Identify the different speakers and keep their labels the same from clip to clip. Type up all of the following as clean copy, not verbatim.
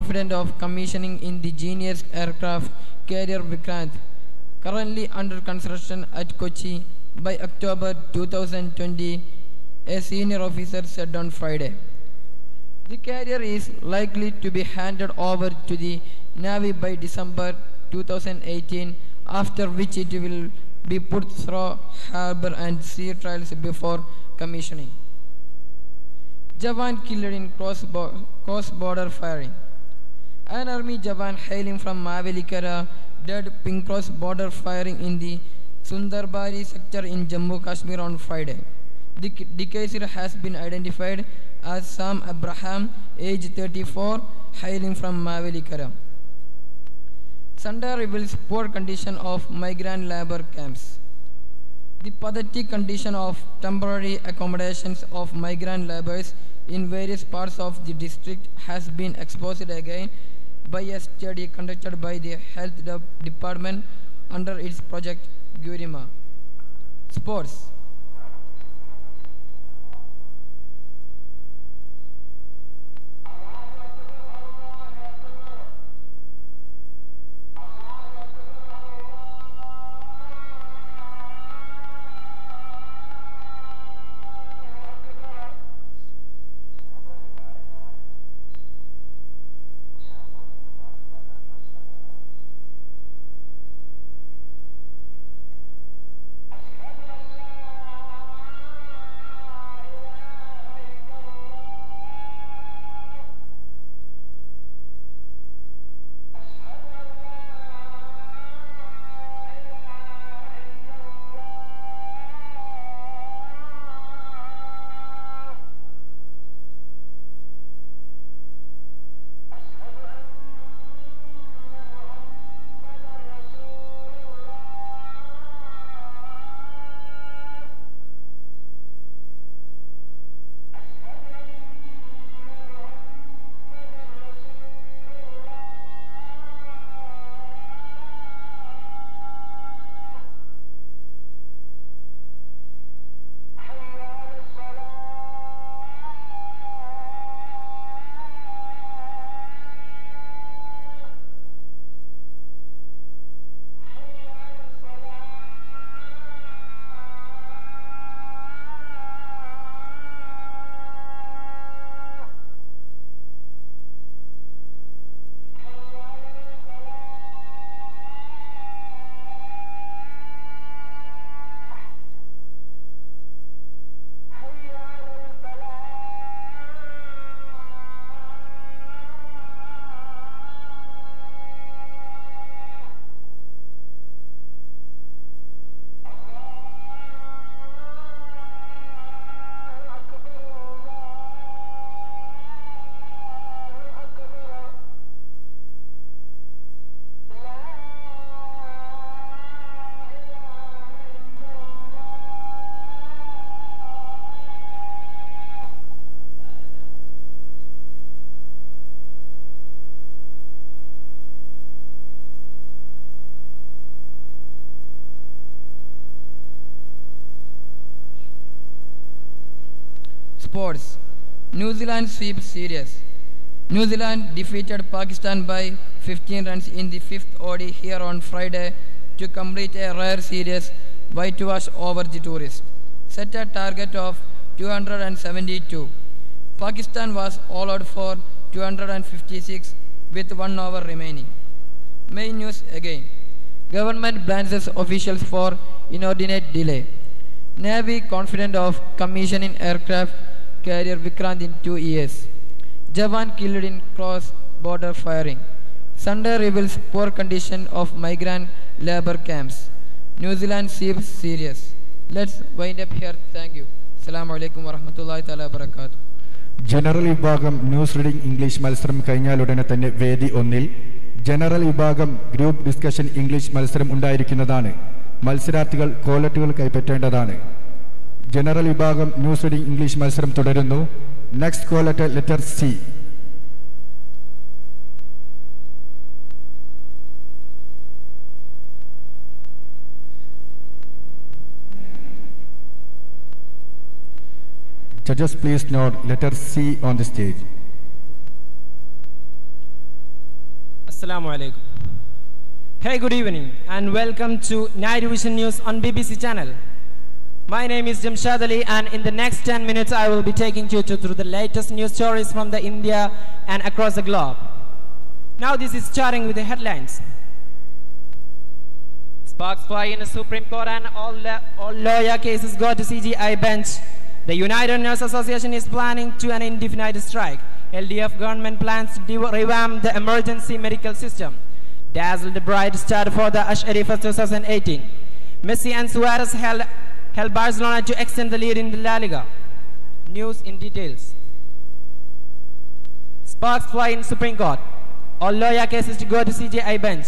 Speaker 1: confident of commissioning in the Genius aircraft carrier Vikrant, currently under construction at Kochi by October 2020, a senior officer said on Friday. The carrier is likely to be handed over to the Navy by December 2018, after which it will be put through harbor and sea trials before commissioning. Jawan killed in cross-border firing. An army Jawan hailing from Mavelikara died in cross-border firing in the Sundarbari sector in Jammu Kashmir on Friday. The deceased has been identified as Sam Abraham, age 34, hailing from Mavelikara. Sunday reveals poor condition of migrant labor camps. The pathetic condition of temporary accommodations of migrant laborers in various parts of the district has been exposed again by a study conducted by the Health Department under its project Gurima. Sports. Sports. New Zealand sweep series. New Zealand defeated Pakistan by 15 runs in the fifth ODI here on Friday to complete a rare series whitewash over the tourists. Set a target of 272. Pakistan was all out for 256 with 1 over remaining. Main news again. Government blames officials for inordinate delay. Navy confident of commissioning aircraft carrier Vikrant in 2 years. Jawan killed in cross-border firing. Sunday reveals poor condition of migrant labor camps. New Zealand sweep series. Let's wind up here. Thank you. Assalamu alaikum warahmatullahi ta'ala wabarakatuh.
Speaker 2: General വിഭാഗം news reading English മത്സരം കഴിഞ്ഞാലുടനെ തന്നെ വേദി 1-ൽ general വിഭാഗം group discussion English മത്സരം ഉണ്ടായിരിക്കുന്നതാണ്. മത്സരാർത്ഥികൾ കോലറ്റുകൾ കൈപ്പറ്റേണ്ടതാണ്. ജനറൽ വിഭാഗം ന്യൂസ് റീഡിംഗ് ഇംഗ്ലീഷ് മത്സരം തുടരുന്നു. നെക്സ്റ്റ് കോലറ്റ് letter C. Judges, please note letter C on the stage.
Speaker 3: Assalamu alaikum. Hey, good evening and welcome to Night Vision News on BBC channel. My name is Jamshad Ali, and in the next 10 minutes I will be taking you through the latest news stories from the India and across the globe. Now this is starting with the headlines. Sparks fly in the Supreme Court and all lawyer cases go to CGI bench. The United Nurses Association is planning to an indefinite strike. LDF government plans to revamp the emergency medical system. Dazzled bright start for the Ashari for 2018. Messi and Suarez held Barcelona to extend the lead in the La Liga. News in details. Sparks fly in Supreme Court. All lawyer cases to go to CJI bench.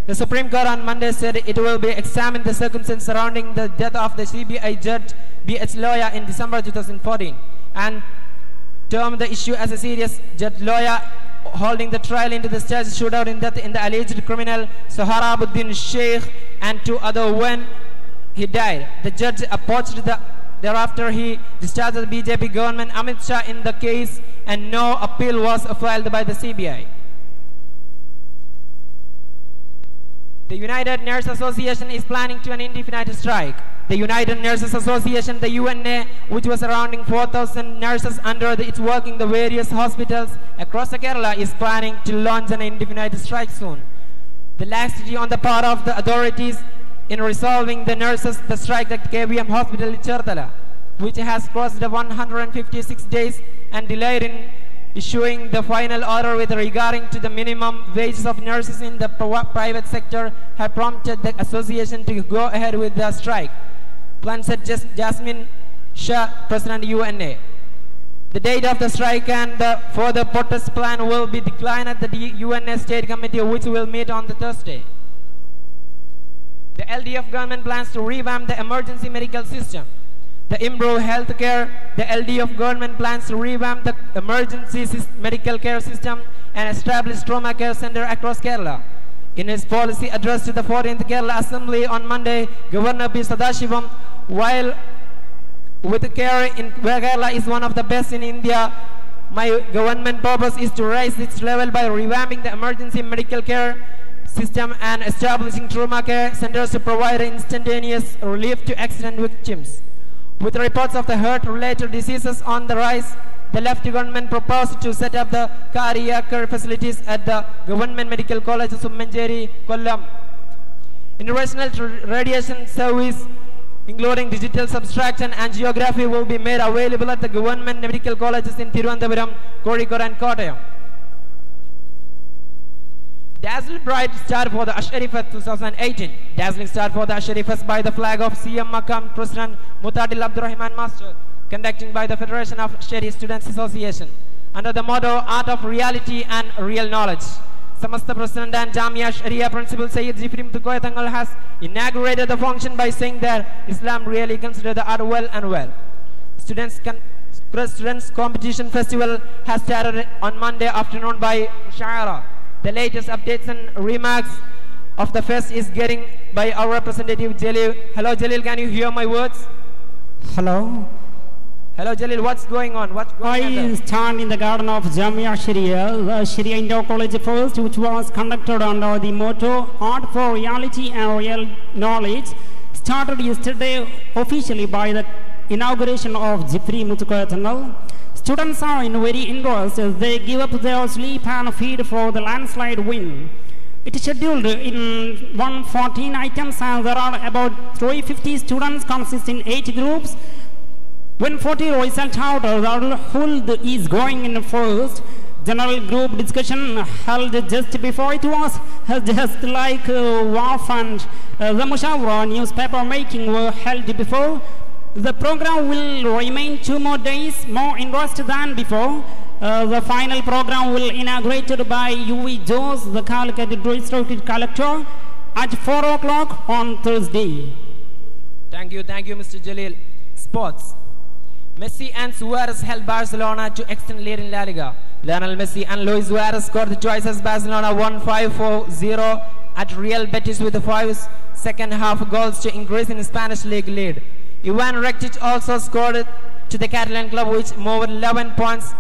Speaker 3: The Supreme Court on Monday said it will be examine the circumstances surrounding the death of the CBI judge B.H. Lawyer in December 2014 and termed the issue as a serious. Judge Lawyer holding the trial into the stage shootout in death in the alleged criminal Sohrabuddin Sheikh and two others when he died. The judge approached thereafter he discharged the BJP government Amit Shah in the case and no appeal was filed by the CBI. The United Nurses Association is planning to an indefinite strike. The United Nurses Association, the UNA, which was surrounding 4,000 nurses under its working the various hospitals across Kerala, is planning to launch an indefinite strike soon. The laxity on the part of the authorities in resolving the strike at KVM Hospital in Cherthala, which has crossed the 156 days and delayed in issuing the final order with regarding to the minimum wages of nurses in the private sector, have prompted the association to go ahead with the strike. Plan said Jasmine Shah, President UNA. The date of the strike and the further protest plan will be declined at the UNA State Committee, which will meet on the Thursday. The LDF government plans to revamp the emergency medical system. The improve healthcare, the LDF government plans to revamp the emergency medical care system and establish trauma care center across Kerala. In his policy address to the 14th Kerala Assembly on Monday, Governor P. Sadashivam, while with care in Kerala is one of the best in India, my government purpose is to raise its level by revamping the emergency medical care system and establishing trauma care centers to provide instantaneous relief to accident victims. With reports of the heart-related diseases on the rise, the left government proposed to set up the cardiac care facilities at the Government Medical College of Manjeri, Kollam. International radiation service, including digital subtraction and geography, will be made available at the Government Medical Colleges in Thiruvananthapuram, Kozhikode and Kottayam. Dazzling bright start for the Ashari Fest 2018. Dazzling start for the Ashari Fest by the flag of CM Makam President Mutadil Abdurrahman Master, conducting by the Federation of Ashari Students Association, under the motto Art of Reality and Real Knowledge. Samasta President and Jamia Sharia Principal Sayyid Jifrim Tukoy Tangal has inaugurated the function by saying that Islam really considers the art well and well. Students Competition Festival has started on Monday afternoon by Mushaira. The latest updates and remarks of the fest is getting by our representative Jalil. Hello Jalil, can you hear my words?
Speaker 4: Hello.
Speaker 3: Hello Jalil, what's going on?
Speaker 4: I stand in the garden of Jamia Sharia, the Sharia Indoor College First, which was conducted under the motto Art for Reality and Real Knowledge, started yesterday officially by the inauguration of Jifri Mutukoy Tunnel. Students are in very interest as they give up their sleep and feed for the landslide win. It is scheduled in 114 items and there are about 350 students consisting 8 groups. 140 result order, the whole is going in first. General group discussion held just before it was just like WAF and the Mushawara newspaper making were held before. The program will remain 2 more days, more interest than before. The final program will inaugurated by U.V. Jose, the Calicut District Collector, at 4 o'clock on Thursday.
Speaker 3: Thank you, Mr. Jalil. Sports. Messi and Suarez held Barcelona to extend lead in La Liga. Lionel Messi and Luis Suarez scored the twice as Barcelona won 5-4-0 at Real Betis with the 5 second half goals to increase in Spanish league lead. Ivan Rakitic also scored to the Catalan club, which moved 11 points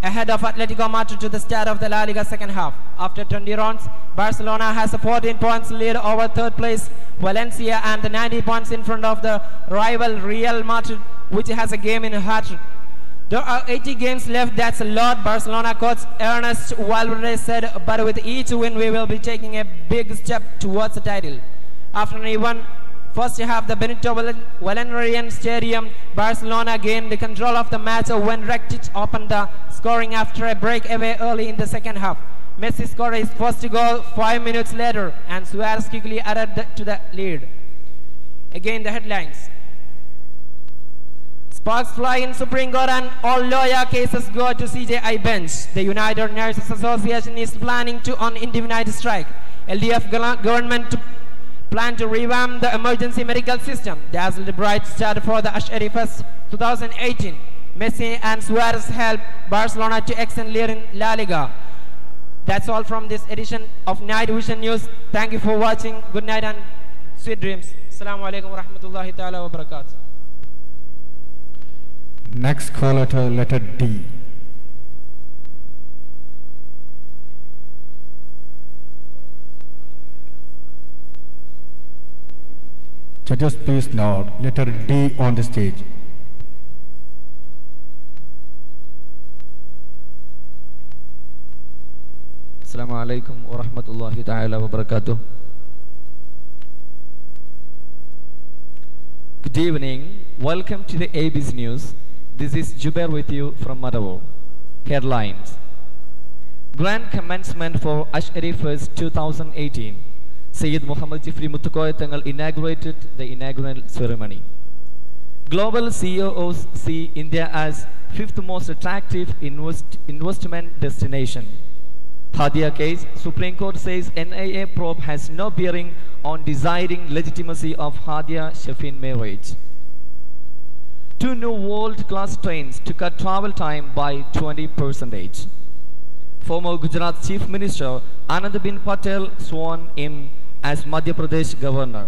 Speaker 3: ahead of Atletico Madrid to the start of the La Liga second half. After 20 rounds, Barcelona has a 14 points lead over third place Valencia and the 90 points in front of the rival Real Madrid, which has a game in hand. There are 80 games left, that's a lot, Barcelona coach Ernest Valverde said, but with each win we will be taking a big step towards the title. After an even first half, the Benito Villamarín Stadium, Barcelona gained the control of the match when Rakitic opened the scoring after a breakaway early in the second half. Messi scored his first goal 5 minutes later and Suarez quickly added to the lead. Again the headlines. Sparks fly in Supreme Court and all lawyer cases go to CJI bench. The United Nurses Association is planning to on indefinite strike. LDF government plan to revamp the emergency medical system. Dazzled bright start for the Ash'ari Fest 2018. Messi and Suarez help Barcelona to extend lead in La Liga. That's all from this edition of Night Vision News. Thank you for watching. Good night and sweet dreams. Assalamu alaikum wa rahmatullahi ta'ala wa barakatuh.
Speaker 2: Next caller to letter D. Judges, please nod. Letter D on the stage.
Speaker 5: Assalamu alaikum wa rahmatullahi ta'ala wa barakatuh. Good evening. Welcome to the AB's News. This is Jubair with you from Madawar. Headlines. Grand commencement for Ash'ari Fest 2018. Sayyid Muhammad Jifri Muttukoya Tangal inaugurated the inaugural ceremony. Global CEOs see India as fifth most attractive investment destination. Hadia case, Supreme Court says NIA probe has no bearing on deciding legitimacy of Hadia Shafin marriage. 2 new world-class trains to cut travel time by 20%. Former Gujarat Chief Minister Anandabhen Patel sworn in as Madhya Pradesh Governor.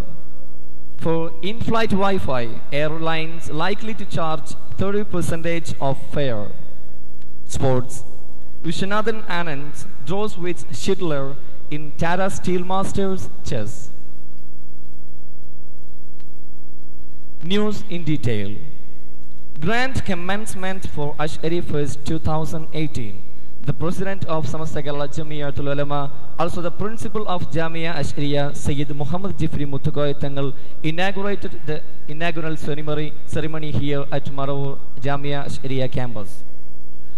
Speaker 5: For in-flight Wi-Fi, airlines likely to charge 30% of fare. Sports. Vishwanathan Anand draws with Schindler in Tata Steel Masters Chess. News in detail. Grand commencement for Ash'ari Fest 2018. The president of Samasta Kerala Jamiatul Ulama, also the principal of Jamia Ash'ariya, Sayyid Muhammad Jifri Muttukoya Tangal, inaugurated the inaugural ceremony here at Madawar Jamia Ash'ariya campus.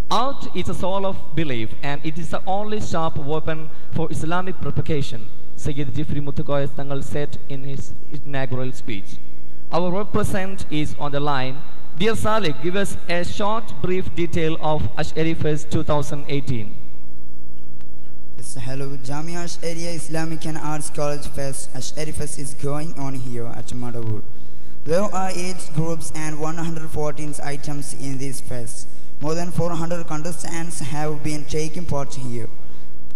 Speaker 5: Art is a soul of belief and it is the only sharp weapon for Islamic propagation, Sayyid Jifri Muttukoya Tangal said in his inaugural speech. Our representative is on the line. Dear Saleh, give us a short, brief detail of Ash'ari Fest 2018.
Speaker 6: Yes, hello, Jamia Ash'ariya Islamic and Arts College Fest. Ash'ari Fest is going on here at Madawar. There are 8 groups and 114 items in this fest. More than 400 contestants have been taking part here.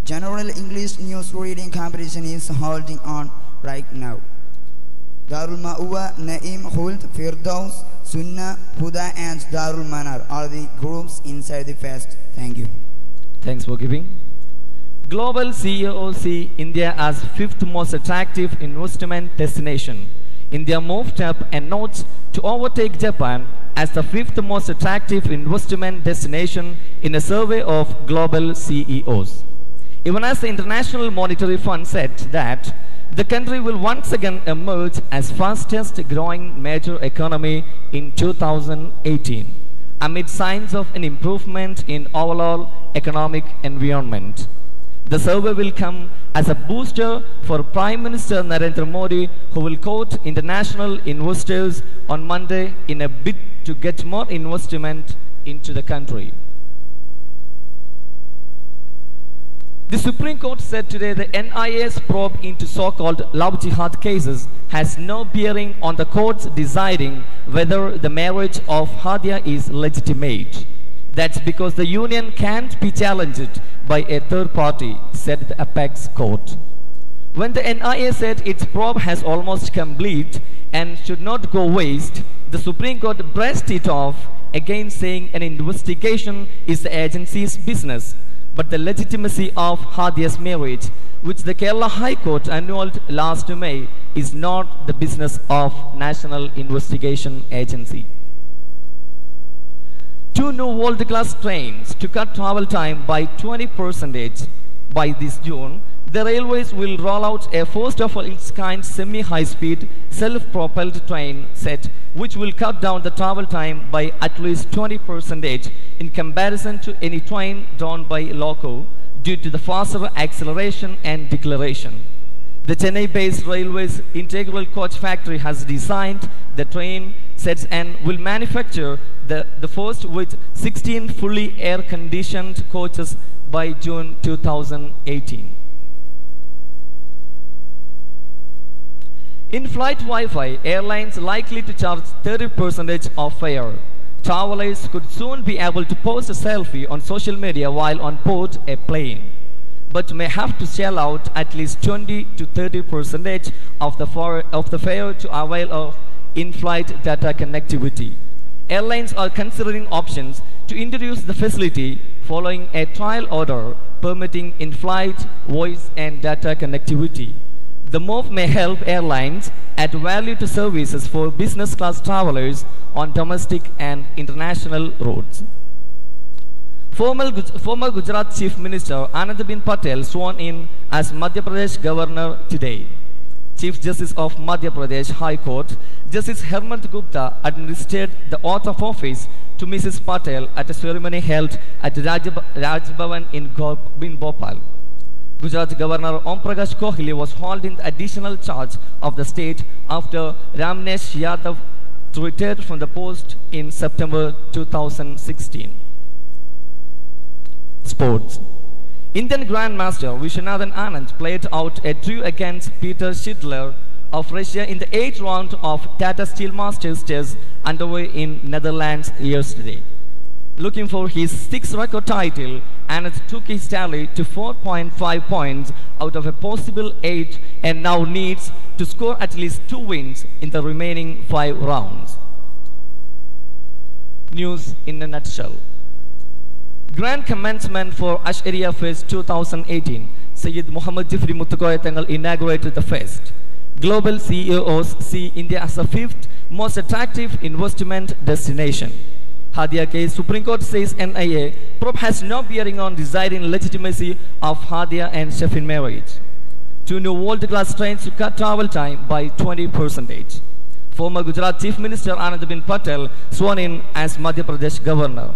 Speaker 6: General English news reading competition is holding on right now. Darul Ma'uwa, Naim, Khuld, Firdaus, Sunnah, Huda and Darul Manar are the groups inside the fest. Thank you.
Speaker 5: Thanks for giving. Global CEOs see India as 5th most attractive investment destination. India moved up a notch to overtake Japan as the 5th most attractive investment destination in a survey of global CEOs. Even as the International Monetary Fund said that the country will once again emerge as fastest growing major economy in 2018, amid signs of an improvement in overall economic environment. The survey will come as a booster for Prime Minister Narendra Modi, who will court international investors on Monday in a bid to get more investment into the country. The Supreme Court said today the NIA's probe into so-called love jihad cases has no bearing on the courts deciding whether the marriage of Hadia is legitimate. That's because the union can't be challenged by a third party, said the apex court. When the NIA said its probe has almost complete and should not go waste, the Supreme Court brushed it off again saying an investigation is the agency's business, but the legitimacy of Hadia's marriage, which the Kerala High Court annulled last May, is not the business of National Investigation Agency. 2 new world-class trains to cut travel time by 20% by this June. The railways will roll out a first of its kind semi-high-speed self-propelled train set which will cut down the travel time by at least 20% in comparison to any train drawn by loco due to the faster acceleration and deceleration. The Chennai-based Railways Integral Coach Factory has designed the train sets and will manufacture the first with 16 fully air-conditioned coaches by June 2018. In-flight Wi-Fi, airlines likely to charge 30% of fare. Travelers could soon be able to post a selfie on social media while on board a plane, but may have to shell out at least 20 to 30% of the fare to avail of in-flight data connectivity. Airlines are considering options to introduce the facility following a trial order permitting in-flight voice and data connectivity. The move may help airlines add value to services for business class travelers on domestic and international routes. Former Gujarat Chief Minister Anandabhen Patel sworn in as Madhya Pradesh Governor today. Chief Justice of Madhya Pradesh High Court, Justice Hemant Gupta, administered the oath of office to Mrs. Patel at a ceremony held at Raj Bhavan in Bhopal. Gujarat Governor Om Prakash Kohli was hauled in the additional charge of the state after Ramnesh Yadav retired from the post in September 2016. Sports. Indian Grandmaster Vishwanathan Anand played out a draw against Peter Schindler of Russia in the 8th round of Tata Steel Masters Chess underway in Netherlands yesterday. Looking for his 6th record title, Anand took his tally to 4.5 points out of a possible 8 and now needs to score at least 2 wins in the remaining 5 rounds. News in a nutshell. Grand commencement for Ash'ariya Fest 2018. Sayyid Muhammad Jifri Muttukoya Tangal inaugurated the fest. Global CEOs see India as the 5th most attractive investment destination. Hadia case, Supreme Court says NIA probe has no bearing on deciding legitimacy of Hadia and Shafin marriage. 2 new world-class trains to cut travel time by 20%. Former Gujarat Chief Minister Anandabhen Patel sworn in as Madhya Pradesh Governor.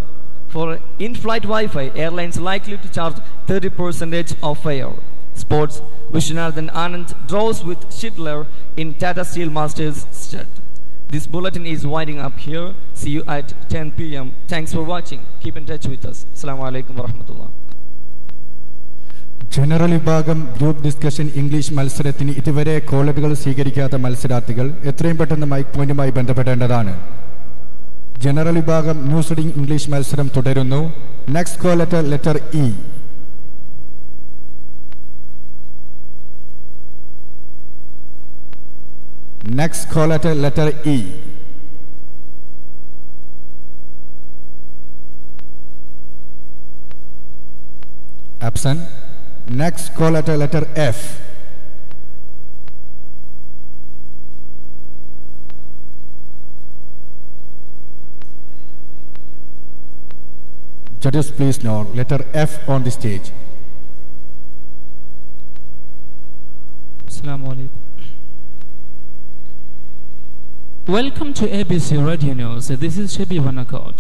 Speaker 5: For in-flight Wi-Fi, airlines likely to charge 30% of fare. Sports, Vishwanathan Anand draws with Schindler in Tata Steel Masters stud. This bulletin is winding up here. See you at 10 p.m. Thanks for watching. Keep in touch with us. Assalamu alaikum wa rahmatullah.
Speaker 2: General വിഭാഗം group discussion English മത്സരത്തിന് ഇതുവരെ കോളറുകൾ സ്വീകരിക്കാത്ത മത്സരാർത്ഥികൾ എത്രയും പെട്ടെന്ന് mic പോയിന്റുമായി ബന്ധപ്പെടേണ്ടതാണ്. General വിഭാഗം news reading English മത്സരം തുടരുന്നു. Next call letter E. Next call letter E. Absent. Next call letter F. Judges, please note letter F on the stage.
Speaker 7: Assalamu alaikum. Welcome to ABC Radio News. This is Shabi Vanakot.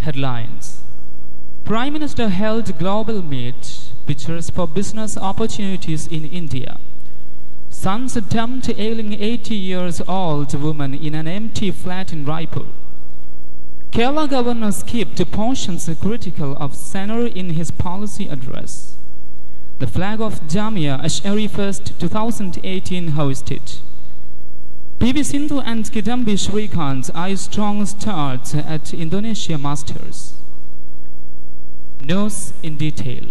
Speaker 7: Headlines. Prime Minister held global meet, pictures for business opportunities in India. Son's attempt ailing 80 years old woman in an empty flat in Raipur. Kerala Governor skipped portions critical of Sanar in his policy address. The flag of Jamia Ash'ari Fest 2018 hosted. PV Sindhu and Kidambi Shrikant eye strong start at Indonesia Masters. News in detail.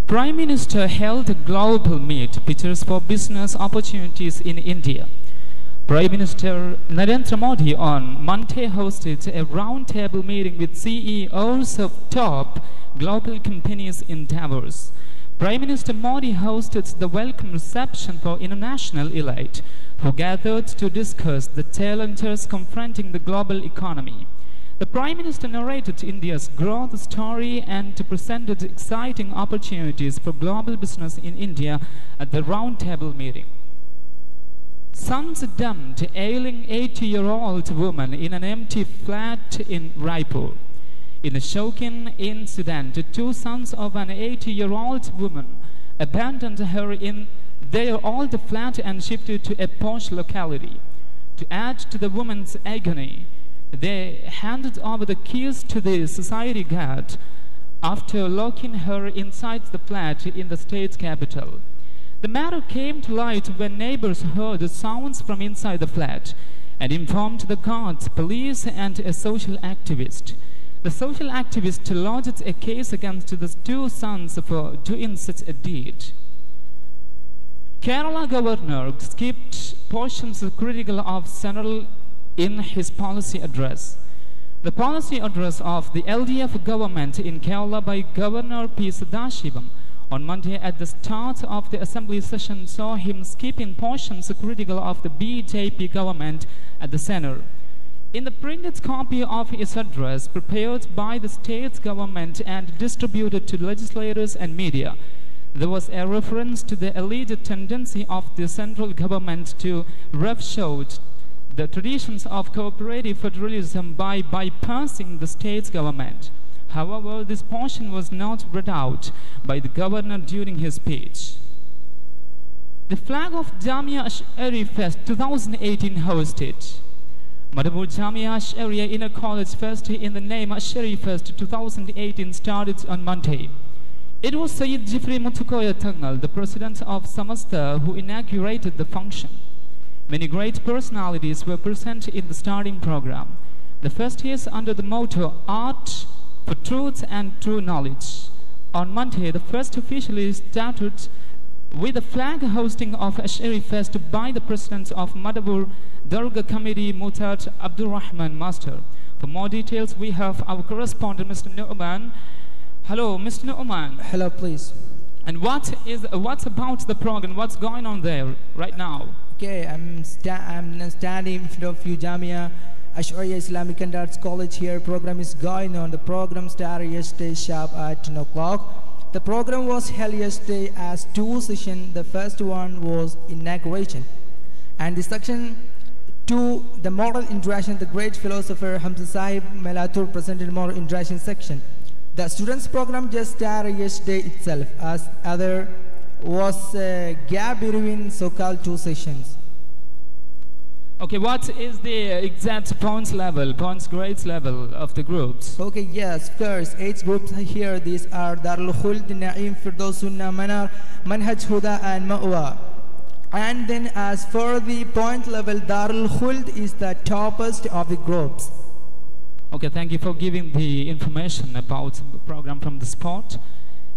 Speaker 7: Prime Minister held a global meet, pictures for business opportunities in India. Prime Minister Narendra Modi on Monday hosted a roundtable meeting with CEOs of top global companies in Davos. Prime Minister Modi hosted the welcome reception for international elite who gathered to discuss the challenges confronting the global economy. The Prime Minister narrated India's growth story and presented exciting opportunities for global business in India at the roundtable meeting. Sons dumped ailing 80-year-old woman in an empty flat in Raipur. In a shocking incident, two sons of an 80-year-old woman abandoned her in their old flat and shifted to a posh locality. To add to the woman's agony, they handed over the keys to the society guard after locking her inside the flat in the state's capital. The matter came to light when neighbors heard sounds from inside the flat and informed the guards, police, and a social activist. The social activist lodged a case against the two sons for doing such a deed. Kerala governor skipped portions critical of Central in his policy address. The policy address of the LDF government in Kerala by Governor P. Sadashivam on Monday at the start of the assembly session saw him skipping portions critical of the BJP government at the center. In the printed copy of his address prepared by the state government and distributed to legislators and media, there was a reference to the alleged tendency of the central government to roughshod the traditions of cooperative federalism by bypassing the state government. However, this portion was not read out by the governor during his speech. The flag of Jamia Ash'ari Fest 2018 hosted. Madhapur Jamia Ash'ari Inner College Fest in the name Ash'ari Fest 2018 started on Monday. It was Sayyid Jifri Muthukoya Tangal, the president of Samasta, who inaugurated the function. Many great personalities were present in the starting program. The fest is under the motto Art for Truth and True Knowledge. On Monday, the fest officially started with the flag hosting of Ash'ari Fest by the president of Madhapur Darga Committee, Mutad Abdul Rahman Master. For more details, we have our correspondent, Mr. Nu'man. Hello, Mr. Nu'man.
Speaker 8: Hello, please.
Speaker 7: And what's about the program? What's going on there right now?
Speaker 8: Okay, I'm standing in front of you, Jamia Ash'ari Islamic and Arts College here. Program is going on. The program started yesterday sharp at 10 o'clock. The program was held yesterday as two sessions. The first one was inauguration, and the section 2, the moral interaction. The great philosopher Hamza Sahib Melatur presented moral interaction section. The students program just started yesterday itself, as other was a gap between so-called two sessions.
Speaker 7: Okay, what is the exact points grades level of the groups?
Speaker 8: Okay, yes, first 8 groups here. These are Darul Khuld, Na'im, Firdaus, Sunnah, Manar, Manhaj Huda, and Ma'wa. And then as for the point level, Darul Khuld is the toppest of the groups.
Speaker 7: Okay, thank you for giving the information about the program from the spot.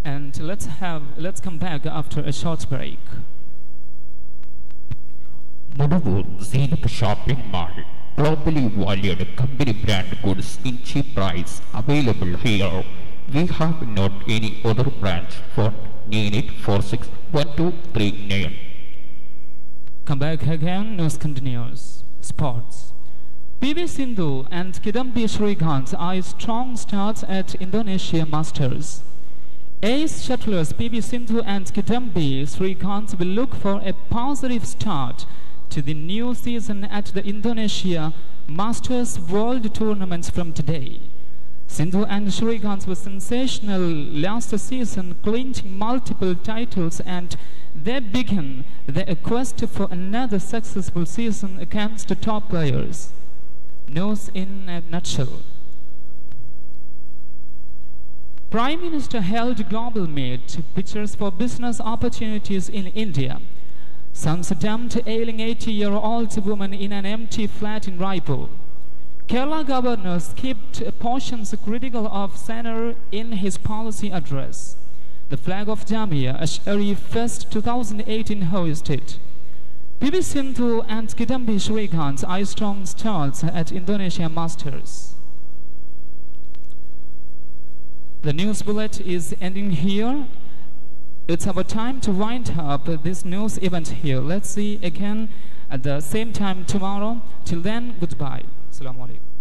Speaker 7: And let's come back after a short break.
Speaker 9: Madhapur Zenith Shopping Mall, globally valued company brand goods in cheap price, available here. We have not any other branch. For 98461239.
Speaker 7: Come back again, news continues. Sports. PV Sindhu and Kidambi Srikanth are strong starts at Indonesia Masters. Ace shuttlers PV Sindhu and Kidambi Srikanth will look for a positive start to the new season at the Indonesia Masters World Tournaments from today. Sindhu and Srikanth were sensational last season, clinching multiple titles, and they begin their quest for another successful season against the top players. News in a nutshell. Prime Minister held global meet, Pictures for Business Opportunities in India. Sons dumped ailing 80-year-old woman in an empty flat in Raipur. Kerala governor skipped portions critical of Sanar in his policy address. The flag of Jamia Ash'ari Fest 2018 hosted. PV Sindhu and Kidambi Shrikant eye strong starts at Indonesia Masters. The news bullet is ending here. It's our time to wind up this news event here. Let's see again at the same time tomorrow. Till then, goodbye. Assalamu alaikum.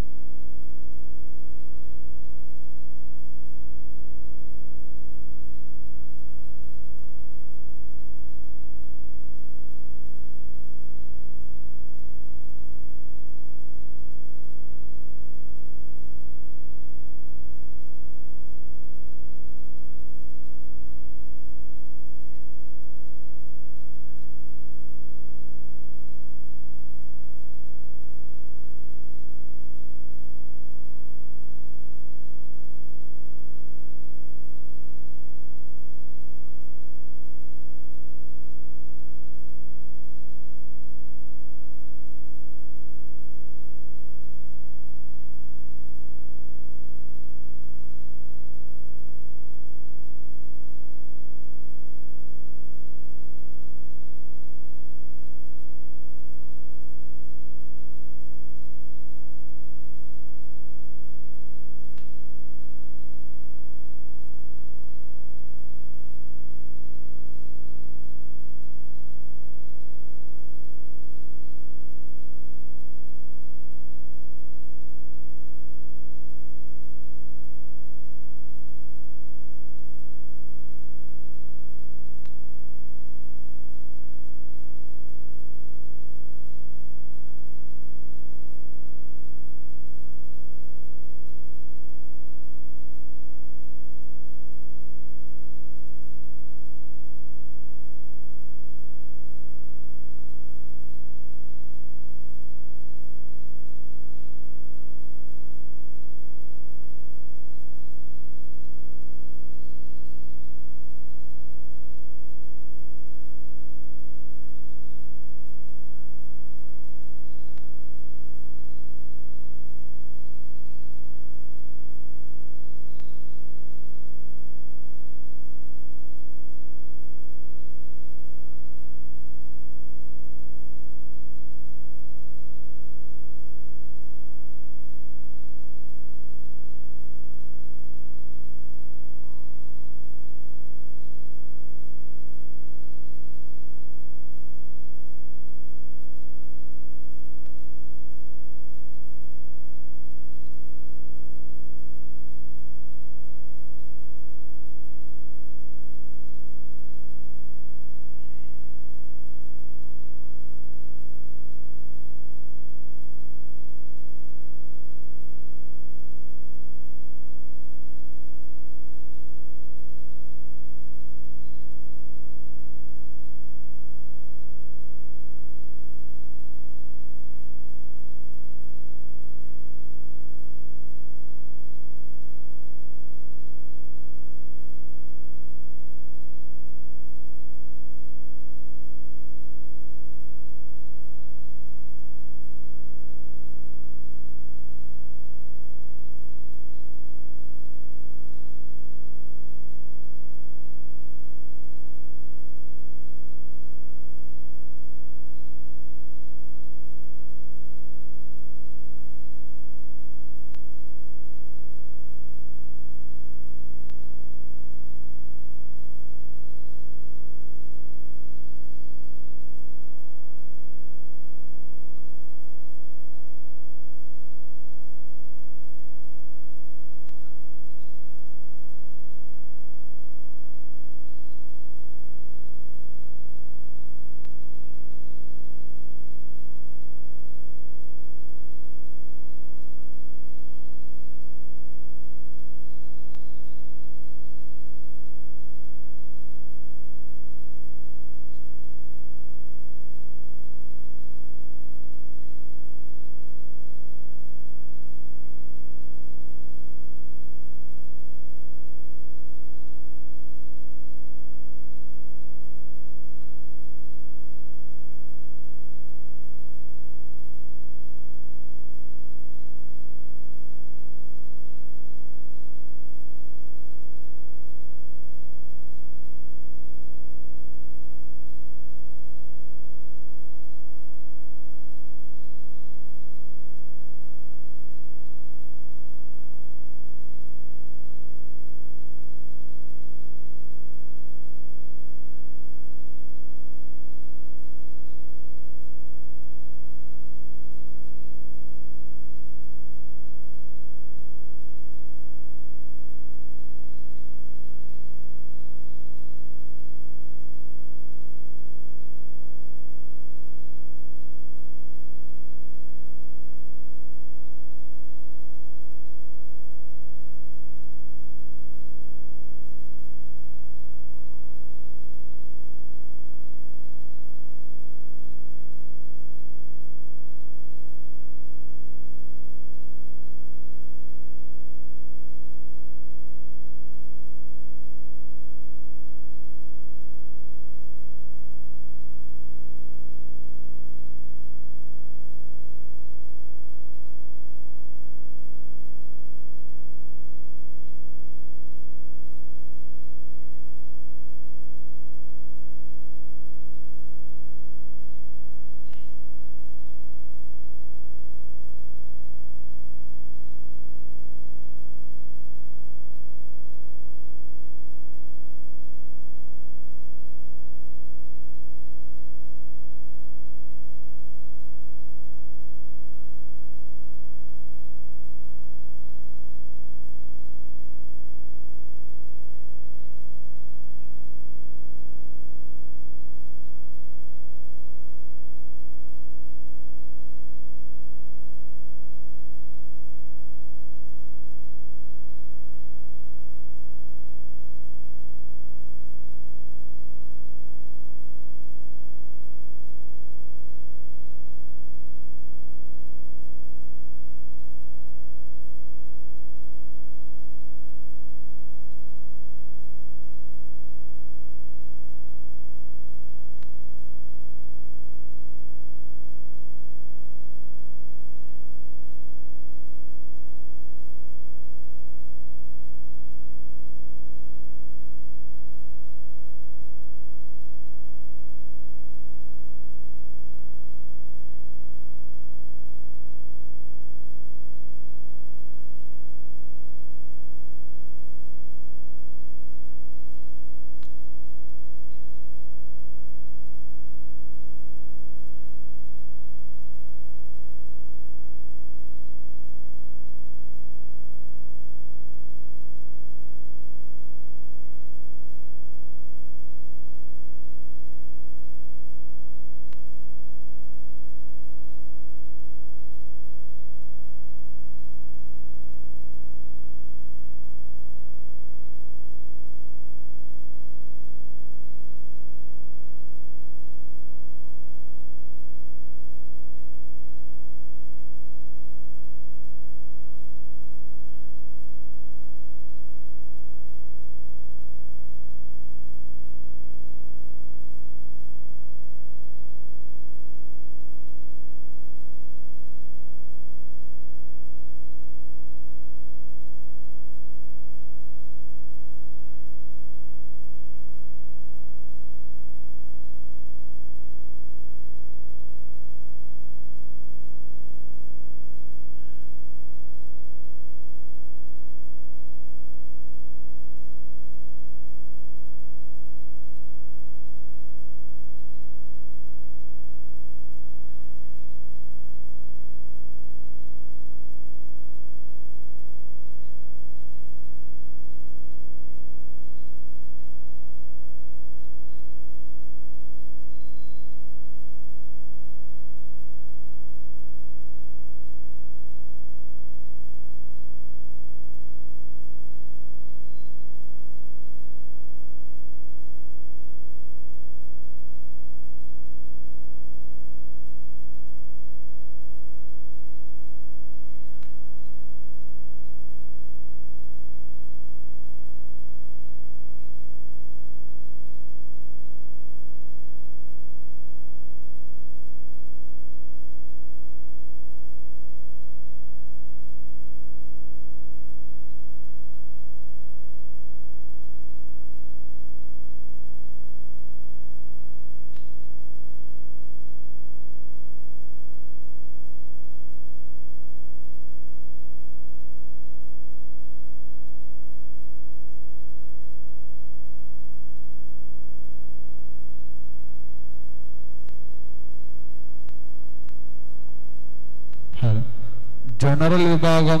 Speaker 10: General വിഭാഗം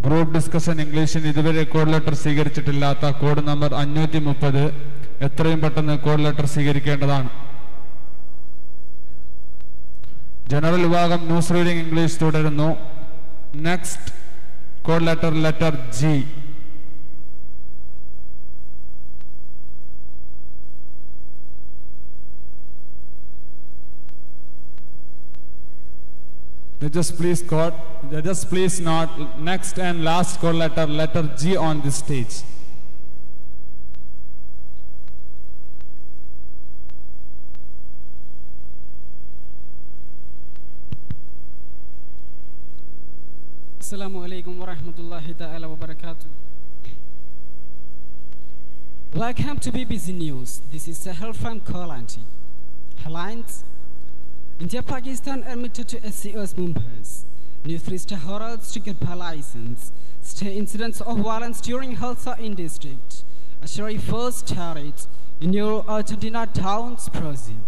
Speaker 10: group discussion ഇംഗ്ലീഷിന് ഇതുവരെ code letter സ്വീകരിച്ചിട്ടില്ലാത്ത code number 530 എത്രയും പെട്ടെന്ന് code letter സ്വീകരിക്കേണ്ടതാണ്. General വിഭാഗം news reading English തുടരുന്നു. Next code letter G. Just please note next and last code letter G on this stage.
Speaker 11: Assalamu alaikum wa rahmatullahi ta'ala wa barakatuh. Welcome to BBC News. This is Sahel from Kolanti. Headlines: India-Pakistan admitted to SCO's members. New 3-star heralds to get per license. Stay incidents of violence during Halsa in district. Ashari first target in New Argentina towns, Brazil.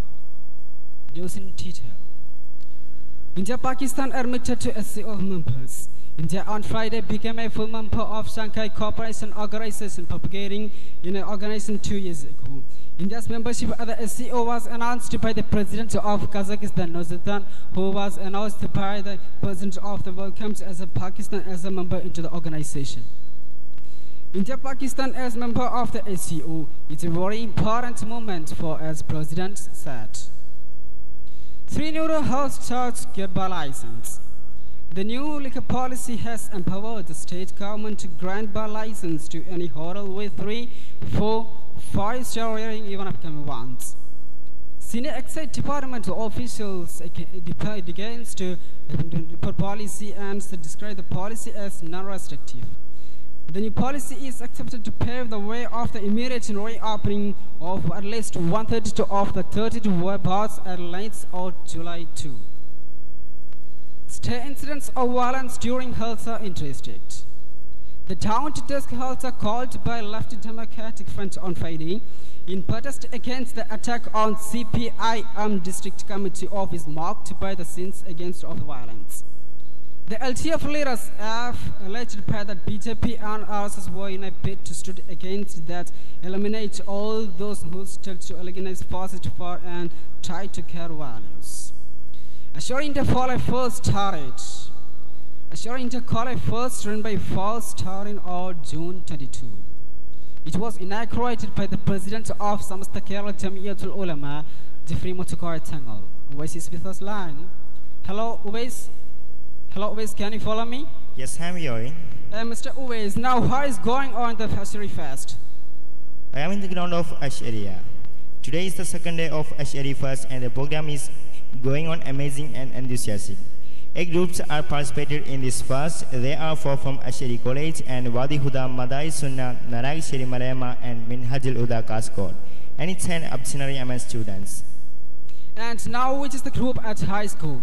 Speaker 11: News in detail. India-Pakistan admitted to SCO members. India on Friday became a full member of Shanghai Cooperation Organization, propagating in an organization 2 years ago. India's membership at the SCO was announced by the President of Kazakhstan, Nursultan, who was announced by the President of the Welcomes as a Pakistan as a member into the organization. India-Pakistan as member of the SCO is a very important moment for, as President said. 3 new house charts get by license. The new liquor policy has empowered the state government to grant bar license to any hotel with 3, 4, 5-star rating, even upcoming ones. Senior Excise Department officials against the policy and describe the policy as non-restrictive. The new policy is accepted to pave the way of the immediate reopening of at least 132 of the 32 bars at length of July 2. Stay incidents of violence during Halsa Interdistrict. The town to dusk Halsa called by Left Democratic Front on Friday in protest against the attack on CPIM District Committee office, marked by the sins against of violence. The LTF leaders have alleged that BJP and RSS were in a bid to stood against that, eliminate all those who still to organize forces for and try to carry values. Assuring the fall first started. Assuring the call first run by false starting on June 22. It was inaugurated by the President of Samasta Kerala Jamiyatul Ulama, Jeffrey Mutukar Tangal. Uwais is with us line. Hello Uwais. Hello Uwais, can you follow me?
Speaker 12: Yes, I'm hearing.
Speaker 11: Mr. Uwais, now how is going on the Ashari Fest?
Speaker 12: I am in the ground of Ash area. Today is the second day of Ashari Fest and the program is going on amazing and enthusiastic. 8 groups are participated in this fast. They are 4 from Ashari College and Wadi Huda, Madai Sunnah, Narag Sheri Malayama and Minhajul Huda Kaskot. And it's an optionary among students.
Speaker 11: And now which is the group at high school?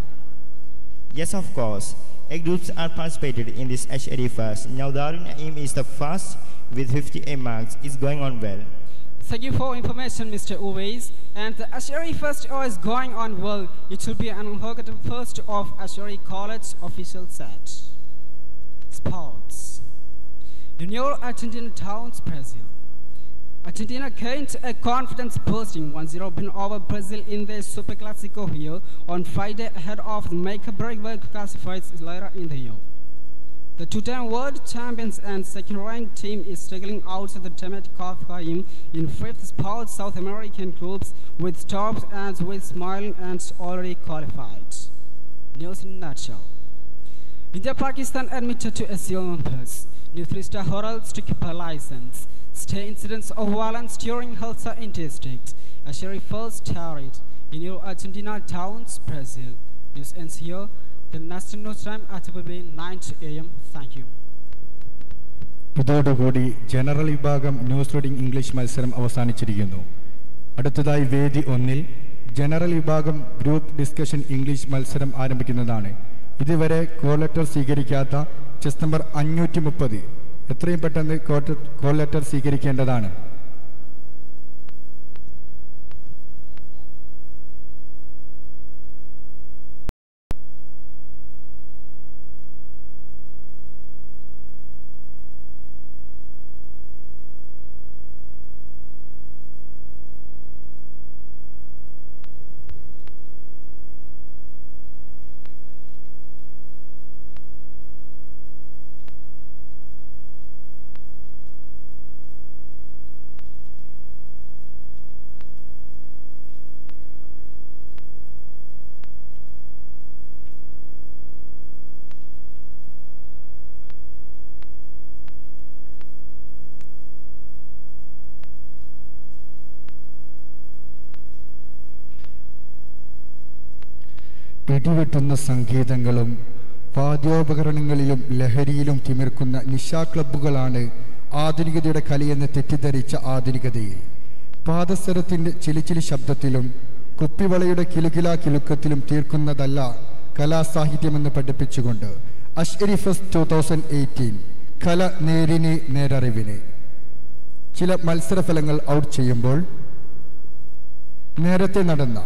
Speaker 12: Yes, of course. 8 groups are participated in this Ashari fast. Now Darul Naim is the first with 58 marks. It's going on well.
Speaker 11: Thank you for information, Mr. Uwais. And the Ashari Fest is going on well. It will be an unforgettable first of Ashari College official set. Sports. In your Argentina towns, Brazil. Argentina gained a confidence boosting 1-0 win over Brazil in the Super Classico here on Friday ahead of the make-or-break world classifieds later in the year. The 2-time world champions and second-ranked team is struggling out of the thematic qualifying in 5th spot South American groups with stops and with smiling and already qualified. News in a nutshell. India-Pakistan admitted to SCO members. New 3-star heralds to keep a license. Stay incidents of violence during Halsa Interdistrict. Ashari first target in your Argentina towns, Brazil. News ends here. The next news time at 9 a.m. Thank you.
Speaker 2: ഇതോടുകൂടി general വിഭാഗം news reading English മത്സരം അവസാനിച്ചിരിക്കുന്നു. അടുത്തതായി വേദി 1-ൽ general വിഭാഗം group discussion English മത്സരം ആരംഭിക്കുന്നതാണ്. ഇതുവരെ call letter സ്വീകരിക്കാത്ത chess number 530 എത്രയും പെട്ടെന്ന് കോൾ ലെറ്റർ സ്വീകരിക്കേണ്ടതാണ്. പിടിവെട്ടുന്ന സംഗീതങ്ങളും വാദ്യോപകരണങ്ങളിലും ലഹരിയിലും തിമിർക്കുന്ന നിശാ ക്ലബ്ബുകളാണ് ആധുനികതയുടെ കലയെന്ന് തെറ്റിദ്ധരിച്ച ആധുനികതയെ പാദസരത്തിൻ്റെ ചിലിച്ചിലി ശബ്ദത്തിലും കുപ്പിവളയുടെ കിലുകിലാ കിലുക്കത്തിലും തീർക്കുന്നതല്ല കലാസാഹിത്യമെന്ന് പഠിപ്പിച്ചുകൊണ്ട് അഷ്അരി ഫെസ്റ്റ് 2018 കല നേരിന് നേരറിവിന് ചില മത്സരഫലങ്ങൾ ഔട്ട് ചെയ്യുമ്പോൾ നേരത്തെ നടന്ന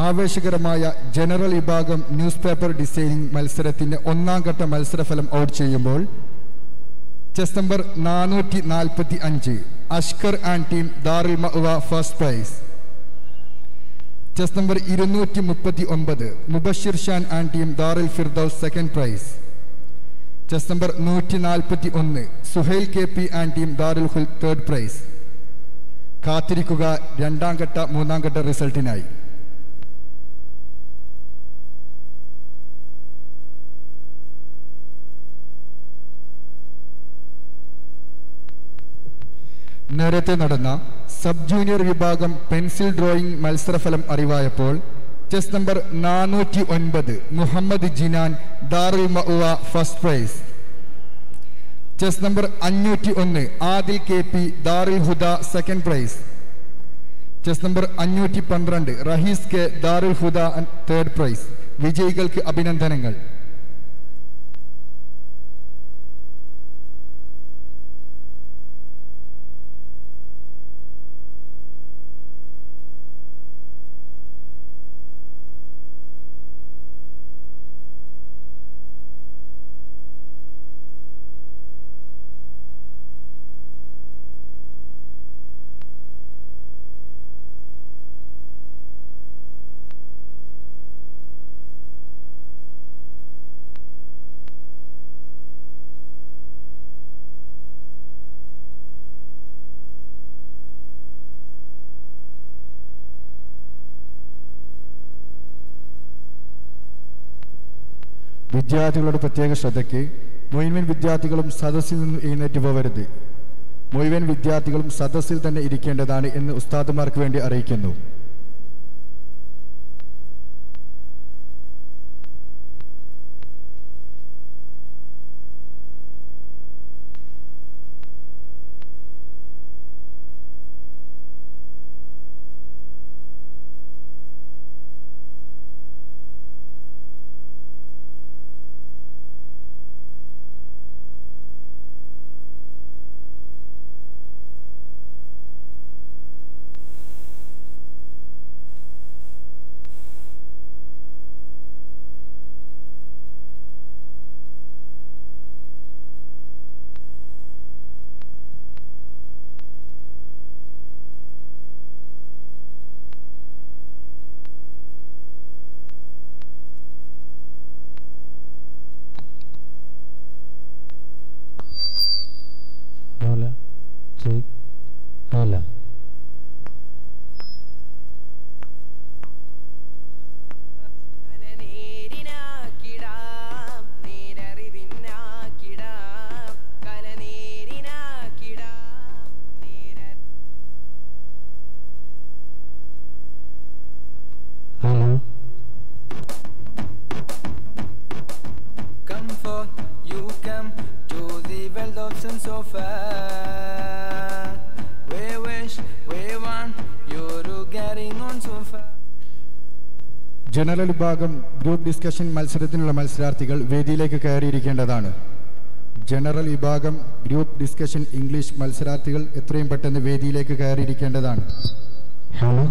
Speaker 2: ആവേശകരമായ ജനറൽ വിഭാഗം ന്യൂസ് പേപ്പർ ഡിസൈനിങ് മത്സരത്തിൻ്റെ ഒന്നാം ഘട്ട മത്സരഫലം ഔട്ട് ചെയ്യുമ്പോൾ chest number 445 Ashkar and team Darul Mawa first prize. Chest number 239 Mubashir Shan and team Darul Firdous second prize. Chest number 141 Suhail KP and team Darul Khul third price. കാത്തിരിക്കുക രണ്ടാം ഘട്ട മൂന്നാം ഘട്ട റിസൾട്ടിനായി. നേരത്തെ നടന്ന സബ് ജൂനിയർ വിഭാഗം പെൻസിൽ ഡ്രോയിങ് മത്സരഫലം അറിവായപ്പോൾ chest number 409 Muhammad Jinan Darul Mawa first prize. Chest number 501 Adil KP Darul Huda second prize. Chest number 512 Rahees K Darul Huda third prize. വിജയികൾക്ക് അഭിനന്ദനങ്ങൾ. വിദ്യാർത്ഥികളുടെ പ്രത്യേക ശ്രദ്ധയ്ക്ക് മുഴുവൻ വിദ്യാർത്ഥികളും സദസ്സിൽ നിന്ന് എഴുന്നേറ്റ് പോകരുത്. മുഴുവൻ വിദ്യാർത്ഥികളും സദസ്സിൽ തന്നെ ഇരിക്കേണ്ടതാണ് എന്ന് ഉസ്താദുമാർക്ക് വേണ്ടി അറിയിക്കുന്നു. ജനറൽ വിഭാഗം ഗ്രൂപ്പ് ഡിസ്കഷൻ മത്സരത്തിനുള്ള മത്സരാർത്ഥികൾ വേദിയിലേക്ക് കയറിയിരിക്കേണ്ടതാണ്. ജനറൽ വിഭാഗം ഗ്രൂപ്പ് ഡിസ്കഷൻ ഇംഗ്ലീഷ് മത്സരാർത്ഥികൾ എത്രയും പെട്ടെന്ന് വേദിയിലേക്ക് കയറിയിരിക്കേണ്ടതാണ്.
Speaker 13: Hello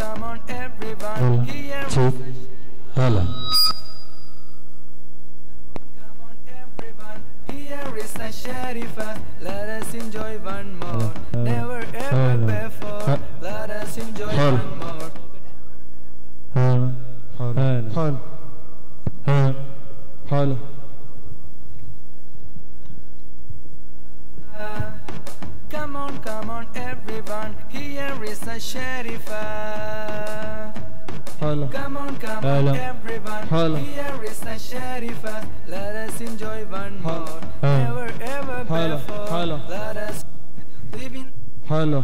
Speaker 14: Come on, everyone, here.
Speaker 13: Hello.
Speaker 14: Come on, everyone, here is a Sharifa. Let us enjoy one more. Never ever before. Let us enjoy one more.
Speaker 13: Hello.
Speaker 14: Come on, everyone, here is a Sharifa.
Speaker 13: Hello.
Speaker 14: Come on,
Speaker 13: Hello.
Speaker 14: everyone.
Speaker 13: Hello.
Speaker 14: Here is a Sharifah. Let us enjoy one more. Never ever
Speaker 13: Hello.
Speaker 14: before.
Speaker 13: Hello.
Speaker 14: Let us live in.
Speaker 13: Hello.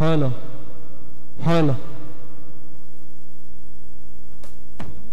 Speaker 13: Hello. Hello.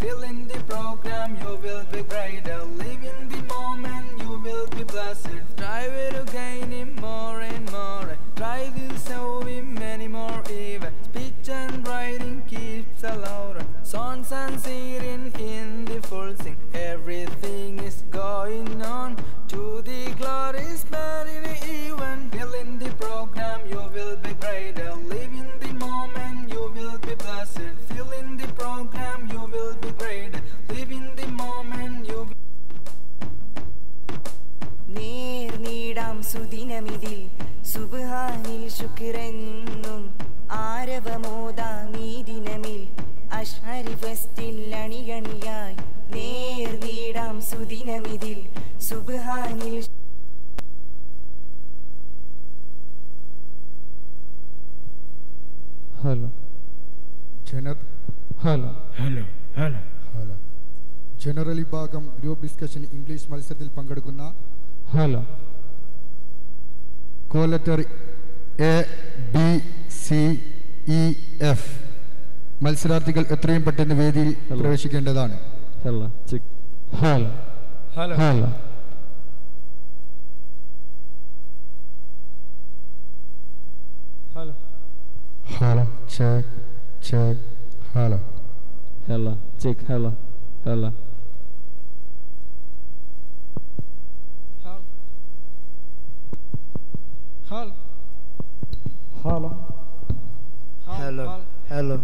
Speaker 14: Fill in the program, you will be greater. Live in the moment, you will be blessed. Strive to gain him more and more. Try to serve him many more even. Speech and writing keeps allowed. Songs and singing in the full sing. Everything is going on to the glory spreading even. Fill in the program, you will be greater. Live in the moment, you will be blessed. Fill in the program, you will be greater. Live in the moment, you will.
Speaker 15: നേർനീടാം സുദിനമിതിൽ സുബ്ഹാനിൽ ശുക്രെന്നും ആരവമോദാം ഈ ദിനമിൽ അശ്അരി ഫെസ്റ്റിൽ അണിയണിയായി നേർനീടാം സുദിനമിതിൽ സുബ്ഹാനിൽ
Speaker 13: Hello. Hello. Hello. Hello.
Speaker 2: General വിഭാഗം ഗ്രൂപ്പ് ഡിസ്കഷൻ ഇംഗ്ലീഷ് മത്സരത്തിൽ പങ്കെടുക്കുന്ന
Speaker 13: Hello.
Speaker 2: കോലറ്റർ A B C E F മത്സരാർത്ഥികൾ എത്രയും പെട്ടെന്ന് വേദിയിൽ പ്രവേശിക്കേണ്ടതാണ്.
Speaker 13: Hello. Check. Hello. Hello. Hello. Hello.
Speaker 2: Hello. Check. Check. Hello.
Speaker 13: Hello. Check. Hello. Hello.
Speaker 11: Hello.
Speaker 13: Hello.
Speaker 6: Hello. Hello.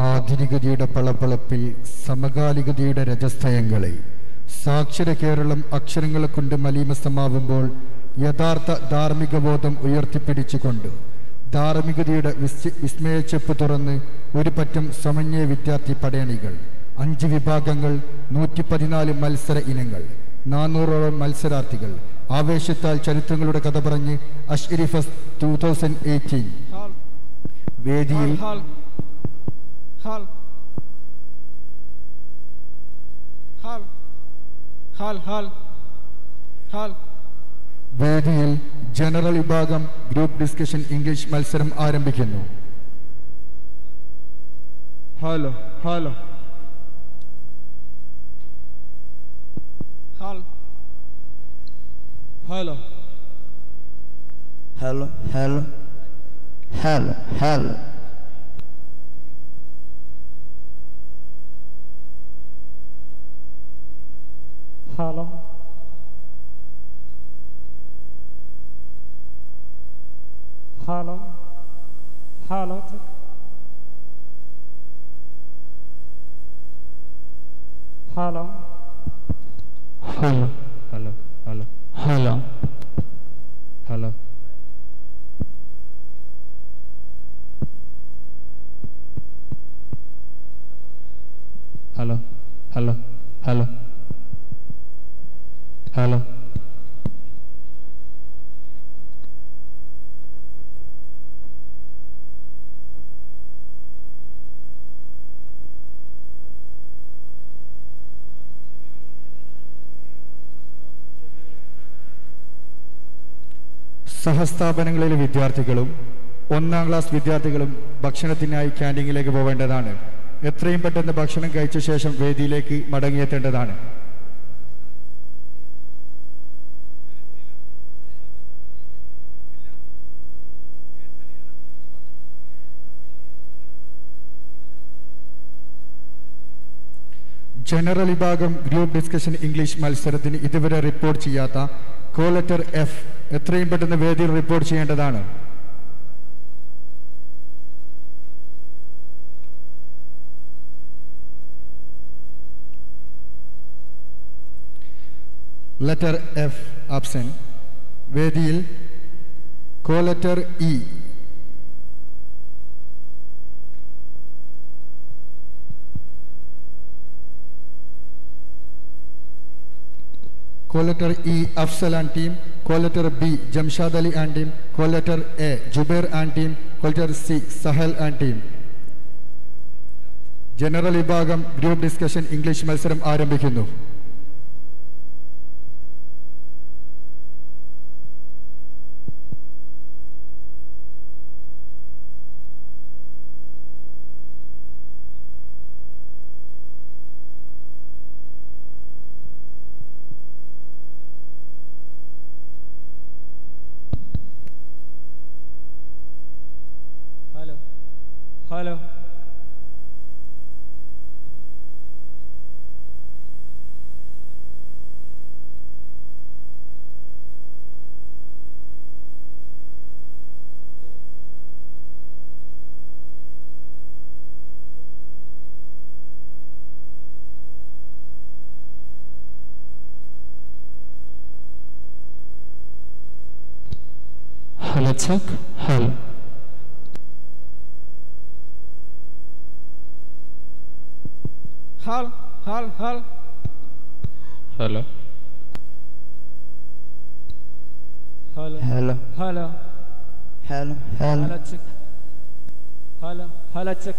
Speaker 2: ആധുനികതയുടെ പളപ്പളപ്പിൽ സമകാലികതയുടെ രജസ്തയങ്ങളെ സാക്ഷര കേരളം അക്ഷരങ്ങളെ കൊണ്ട് മലീമസമാവുമ്പോൾ യഥാർത്ഥ ധാർമ്മികബോധം ഉയർത്തിപ്പിടിച്ചുകൊണ്ട് ധാർമ്മികതയുടെ വിസ്മയച്ചെപ്പ് തുറന്ന് ഒരു പറ്റം സമന്വയ വിദ്യാർത്ഥി പടയണികൾ 5 വിഭാഗങ്ങൾ 114 മത്സര ഇനങ്ങൾ 400ഓളം മത്സരാർത്ഥികൾ ആവേശത്താൽ ചരിത്രങ്ങളുടെ കഥ പറഞ്ഞ് അഷ്അരി ഫെസ്റ്റ് 2018 വേദിയിൽ വേദിയിൽ ജനറൽ വിഭാഗം ഗ്രൂപ്പ് ഡിസ്കഷൻ ഇംഗ്ലീഷ് മത്സരം ആരംഭിക്കുന്നു.
Speaker 13: Hello. Hello. Hello.
Speaker 6: Hello. Hello. Hello. Hello.
Speaker 4: Hello. Hello. Hello. Check. Hello.
Speaker 13: Hello. Hello. Hello. Hello. Hello. Hello. Hello. Hello. Hello.
Speaker 2: സഹസ്ഥാപനങ്ങളിലെ വിദ്യാർത്ഥികളും 1ാം ക്ലാസ് വിദ്യാർത്ഥികളും ഭക്ഷണത്തിനായി ക്യാൻറ്റീനിലേക്ക് പോവേണ്ടതാണ്. എത്രയും പെട്ടെന്ന് ഭക്ഷണം കഴിച്ച ശേഷം വേദിയിലേക്ക് മടങ്ങിയെത്തേണ്ടതാണ്. ജനറൽ വിഭാഗം ഗ്രൂപ്പ് ഡിസ്കഷൻ ഇംഗ്ലീഷ് മത്സരത്തിന് ഇതുവരെ റിപ്പോർട്ട് ചെയ്യാത്ത കോലറ്റർ എഫ് എത്രയും പെട്ടെന്ന് വേദിയിൽ റിപ്പോർട്ട് ചെയ്യേണ്ടതാണ്. Letter F absent. വേദിയിൽ കോലറ്റർ E. Collator E, Afsal and team. Collator B, Jamshad Ali and team. Collator A, Jubair and team. Culture C, Sahel and team. General വിഭാഗം group discussion English മത്സരം ആരംഭിക്കുന്നു.
Speaker 3: Hello.
Speaker 13: Hello, check. Hello.
Speaker 11: Hal.
Speaker 13: Hello.
Speaker 11: Hello.
Speaker 6: Hello.
Speaker 11: Hello.
Speaker 6: Hello.
Speaker 11: Hello, check. Hello, check.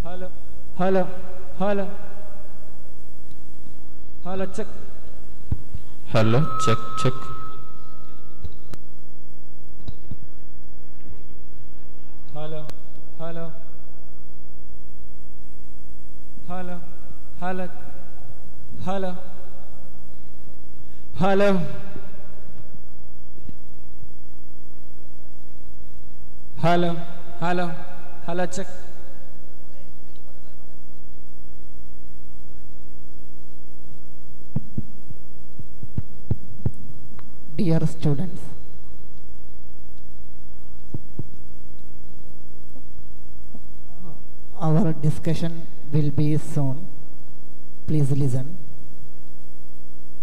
Speaker 11: Hello. Hello, check.
Speaker 13: Hello, check.
Speaker 11: Hello. Hello. Hello. Hello. Hello. Hello. Hello. Hello. Hello, check.
Speaker 16: Dear students, our discussion will be soon. Please listen.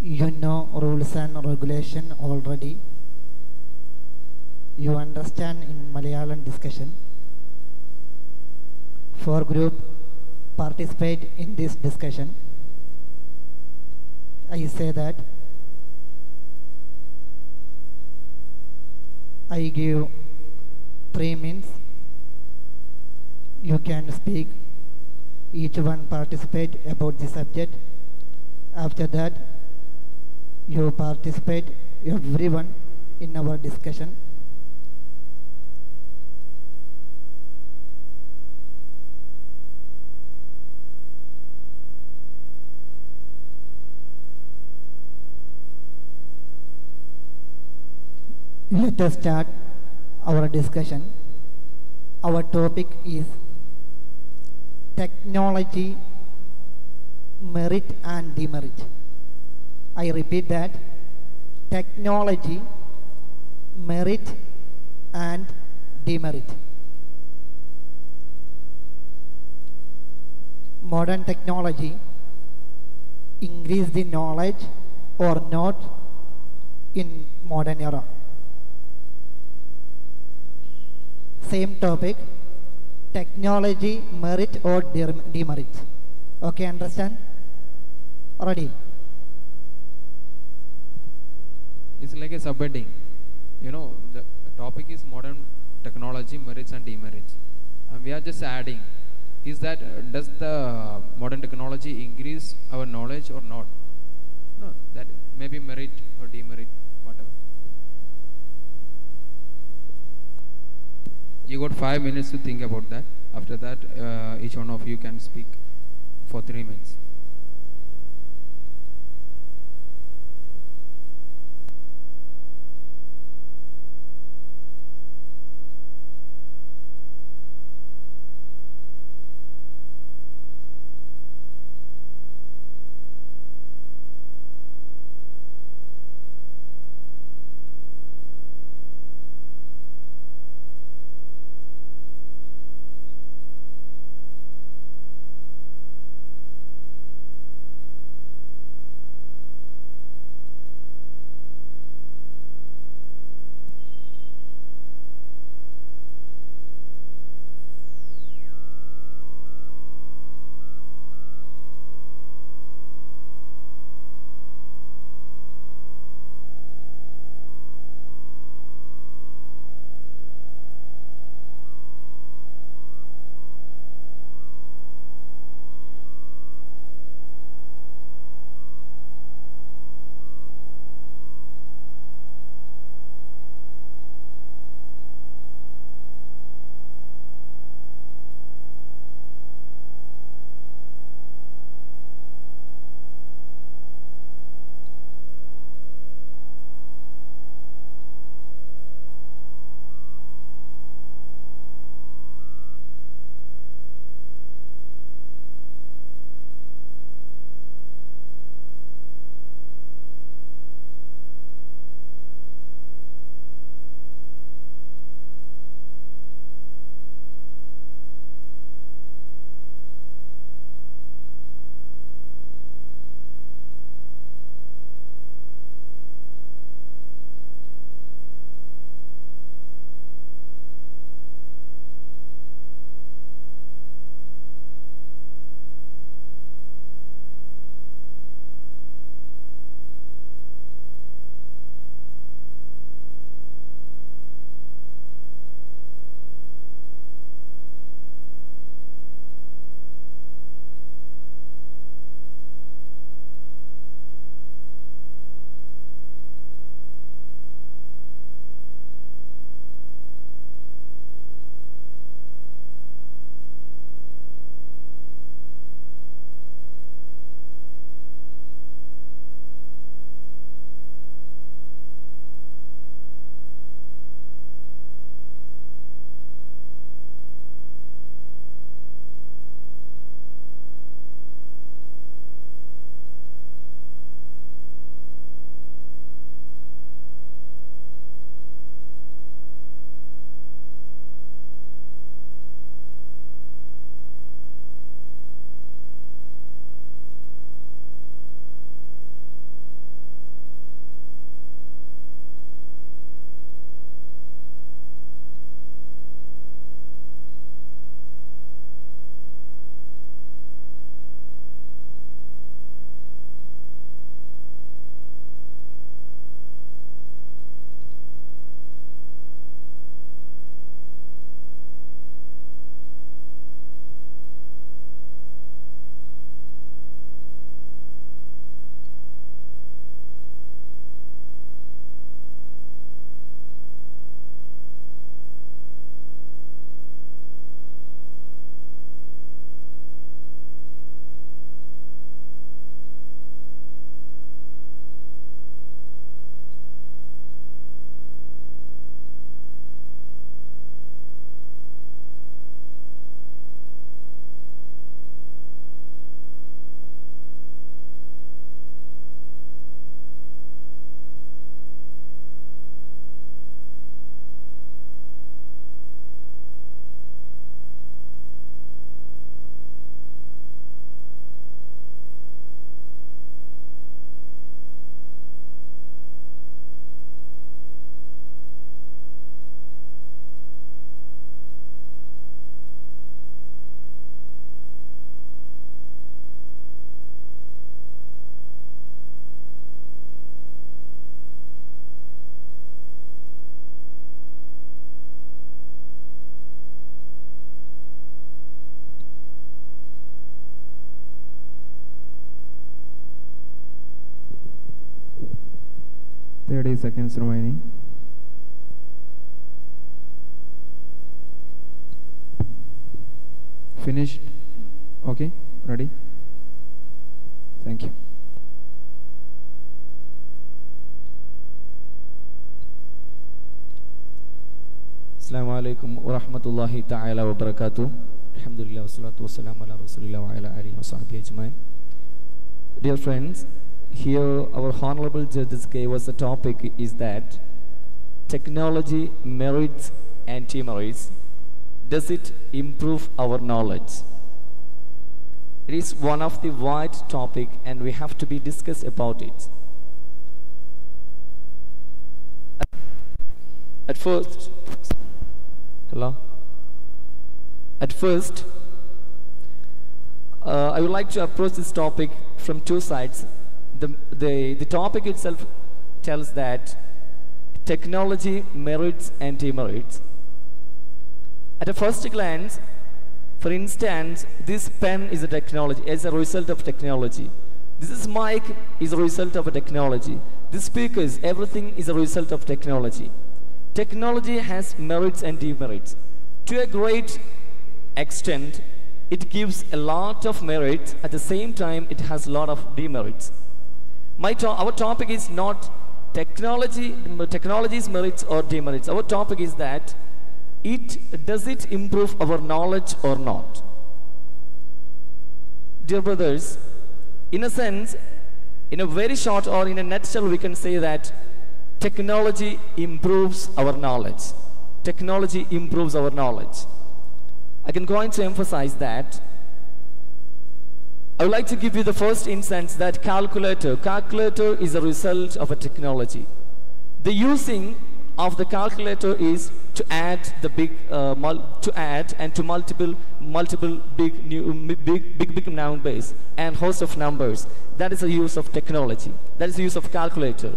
Speaker 16: You know rules and regulation already. You understand in Malayalam discussion. For group participate in this discussion, I say that I give 3 minutes. You can speak. Each one participate about the subject. After that, you participate everyone in our discussion. Let us start our discussion. Our topic is technology, merit and demerit. I repeat that. Technology, merit and demerit. Modern technology increase the knowledge or not in modern era. Same topic, technology, merit or demerit. Okay, understand? Ready?
Speaker 17: It's like a subheading. You know, the topic is modern technology, merits and demerits. And we are just adding. Is that, does the modern technology increase our knowledge or not? No, that maybe merit or demerit, whatever. You got 5 minutes to think about that. After that, each one of you can speak for 3 minutes. 30 seconds remaining. Finished. Okay, ready? Thank you.
Speaker 5: Assalamu alaikum wa rahmatullahi ta'ala wa barakatuh. Alhamdulillah wa salatu wa salam ala rasulillah wa ala alihi wa sahbihi ajmain. Dear friends, here our honorable judges gave us a topic is that technology merits and demerits. Does it improve our knowledge? It is one of the wide topic and we have to be discussed about it. At first, I would like to approach this topic from two sides. The topic itself tells that technology merits and demerits. At a first glance, for instance, this pen is a technology, as a result of technology. This mic is a result of a technology. This speakers, everything is a result of technology. Technology has merits and demerits. To a great extent, it gives a lot of merits. At the same time, it has a lot of demerits. Our topic is not technology's merits or demerits. Our topic is that does it improve our knowledge or not? Dear brothers, in a sense, in a very short or in a nutshell, we can say that technology improves our knowledge. Technology improves our knowledge. I can go on to emphasize that. I would like to give you the first instance that calculator is a result of a technology. The using of the calculator is to add the multiple big numbers and host of numbers. That is the use of technology. That is the use of calculator.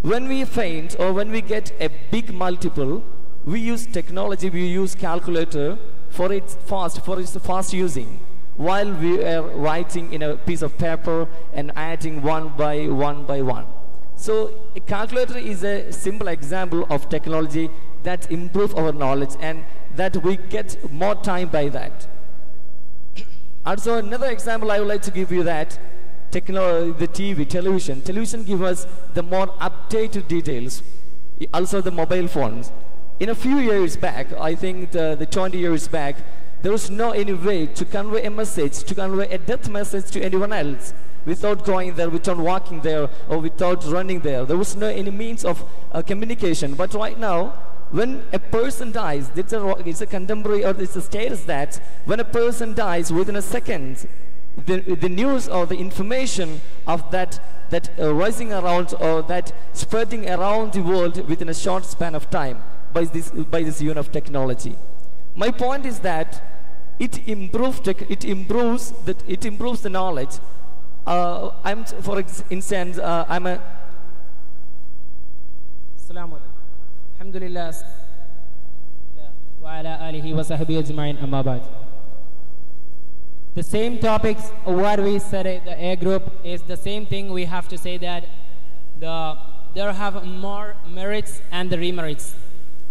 Speaker 5: When we find or when we get a big multiple, we use technology, we use calculator for its fast using, while we are writing in a piece of paper and adding one by one. So a calculator is a simple example of technology that improves our knowledge and that we get more time by that. Also another example I would like to give you that television gives us the more updated details. Also the mobile phones. In a few years back, I think the 20 years back, there was no any way to convey a message, to convey a death message to anyone else without going there, without walking there, or without running there. There was no any means of communication. But right now, when a person dies, it's a contemporary or it's a status that when a person dies within a second, the news or the information of that rising around or that spreading around the world within a short span of time by this use of technology. My point is that it improves the knowledge. For instance, I'm a.
Speaker 3: Assalamu alaikum. Alhamdulillah. Wa ala alihi wa sahbihi ajma'in amma ba'd. The same topics what we said the A group is the same thing. We have to say that there have more merits and the demerits.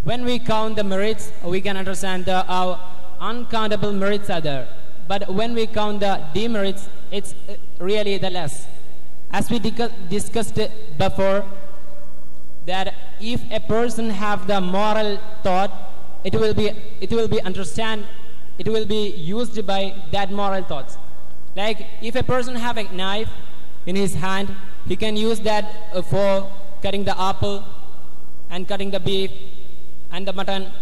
Speaker 3: When we count the merits, we can understand how uncountable merits are there. But when we count the demerits, it's really the less. As we discussed before, that if a person have the moral thought, it will be used by that moral thoughts. Like if a person have a knife in his hand, he can use that for cutting the apple and cutting the beef and the mutton.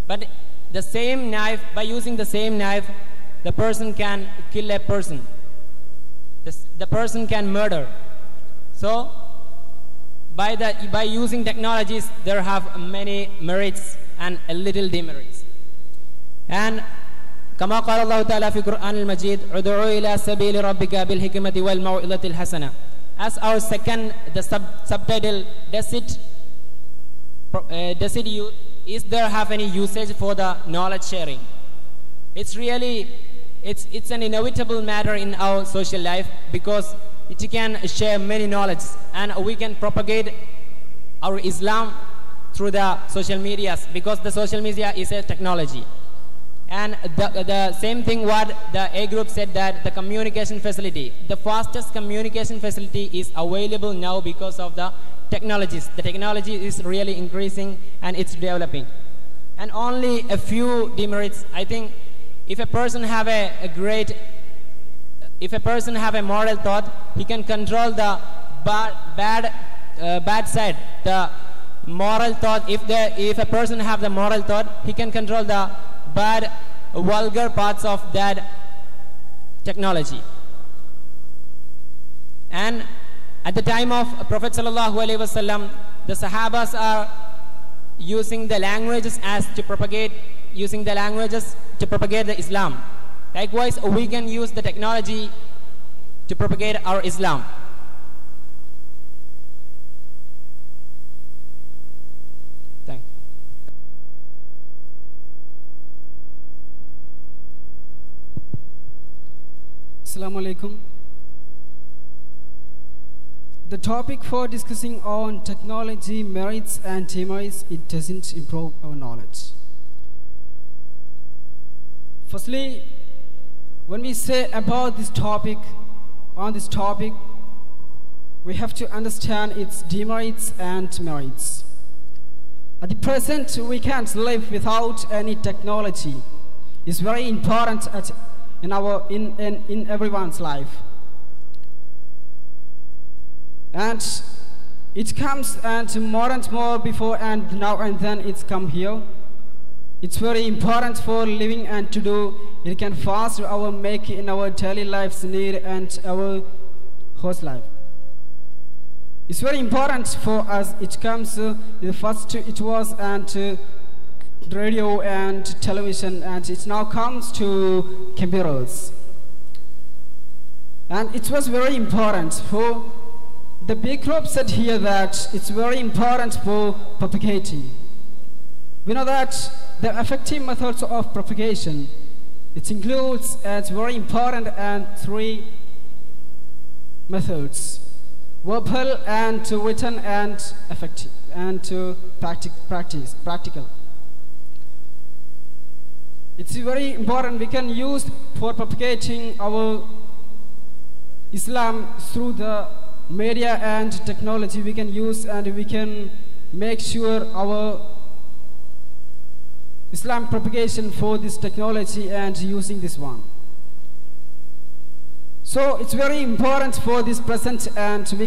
Speaker 3: But the same knife, by using the same knife, the person can kill a person. The person can murder. So by using technologies, there have many merits and a little demerits. And كما قال الله تعالى في القرآن المجيد ادعوا إلى سبيل ربك بالحكمة والموعظة الحسنة. As our second, the subtitle, is there have any usage for the knowledge sharing? It's really, it's an inevitable matter in our social life because it can share many knowledge and we can propagate our Islam through the social medias, because the social media is a technology. And the same thing what the A group said, that the communication facility, the fastest communication facility is available now because of the technologies. The technology is really increasing and it's developing. And only a few demerits. I think if a person have if a person have a moral thought, he can control the bad side, the moral thought. If a person have the moral thought, he can control the bad, vulgar parts of that technology. And at the time of Prophet sallallahu alaihi wasallam, the Sahabas are using the languages to propagate the Islam. Likewise, we can use the technology to propagate our Islam. Thank you.
Speaker 11: Assalamu alaikum. The topic for discussing on technology merits and demerits, it doesn't improve our knowledge. Firstly, when we say about this topic, we have to understand its demerits and merits. At the present, we can't live without any technology. It's very important in everyone's life. And it comes and more before and now and then it's come here. It's very important for living and to do. It can foster our make in our daily lives need and our host life. It's very important for us. It comes the first it was and radio and television, and it now comes to computers. And it was very important for the big group said here that it's very important for propagating. We know that the effective methods of propagation, it includes as very important and three methods: verbal and written and effective and practical. It's very important. We can use for propagating our Islam through the media and technology. We can use and we can make sure our Islam propagation for this technology and using this one. So it's very important for this present, and we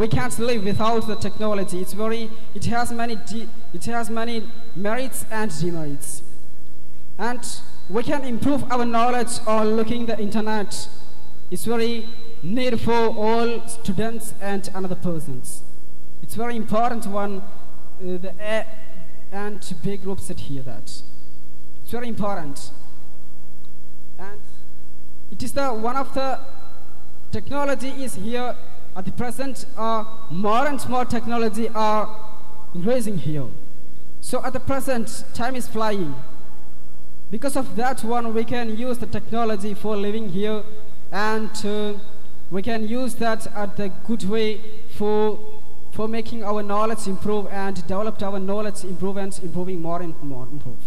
Speaker 11: can't live without the technology. It has many merits and demerits. And we can improve our knowledge on looking the internet. It's very need for all students and another persons. It's very important one, the A and B group said here that. It's very important. And it is one of the technology is here at the present, more and more technology are increasing here. So at the present, time is flying. Because of that one, we can use the technology for living here, and we can use that at the good way for making our knowledge improve and develop our knowledge improve and improving more and more improve.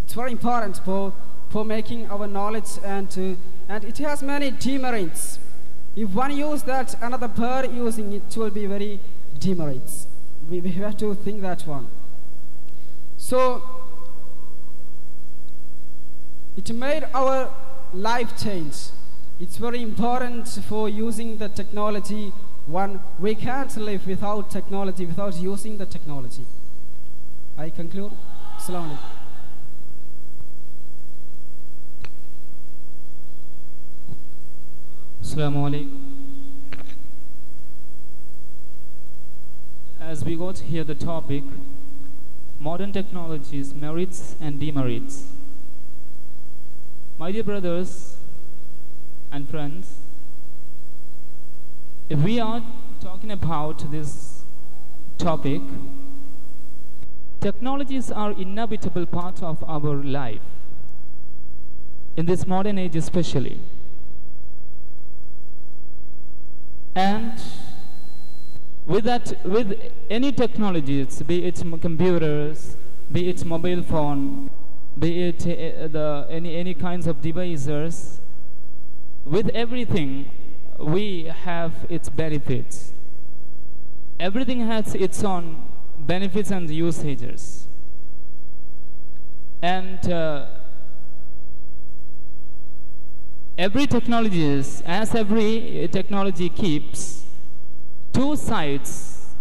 Speaker 11: It's very important for making our knowledge, and it has many demerits. If one use that, another bird using it will be very demerits. We have to think that one. So it made our life change. It's very important for using the technology. One, we can't live without technology, without using the technology. I conclude. Assalamu alaikum.
Speaker 7: Assalamu alaikum. As we got here the topic, modern technologies, merits and demerits. My dear brothers and friends, if we are talking about this topic, technologies are inevitable part of our life, in this modern age especially. And with any technologies, be it computers, be it mobile phone, be it any kinds of devices, with everything we have its benefits. Everything has its own benefits and usages. And every technology keeps two sides,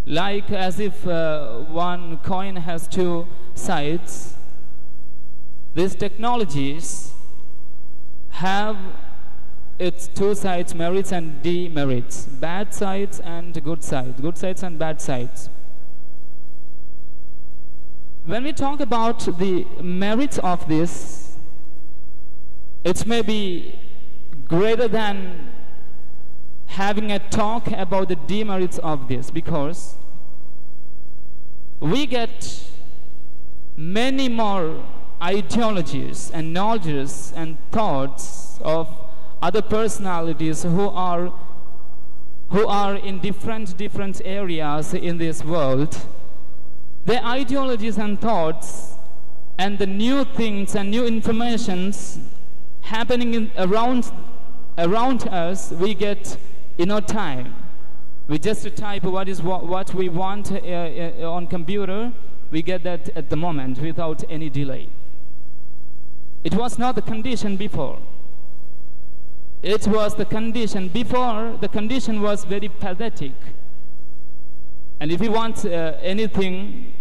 Speaker 7: like as if one coin has two sides. These technologies have its two sides, merits and demerits, bad sides and good sides and bad sides. When we talk about the merits of this, it may be greater than having a talk about the demerits of this, because we get many more ideologies and knowledges and thoughts of other personalities who are in different areas in this world. Their ideologies and thoughts and the new things and new informations happening around us, we get in no time. We just type what we want on computer. We get that at the moment without any delay. It was not the condition before. It was the condition before. The condition was very pathetic. And if we want anything,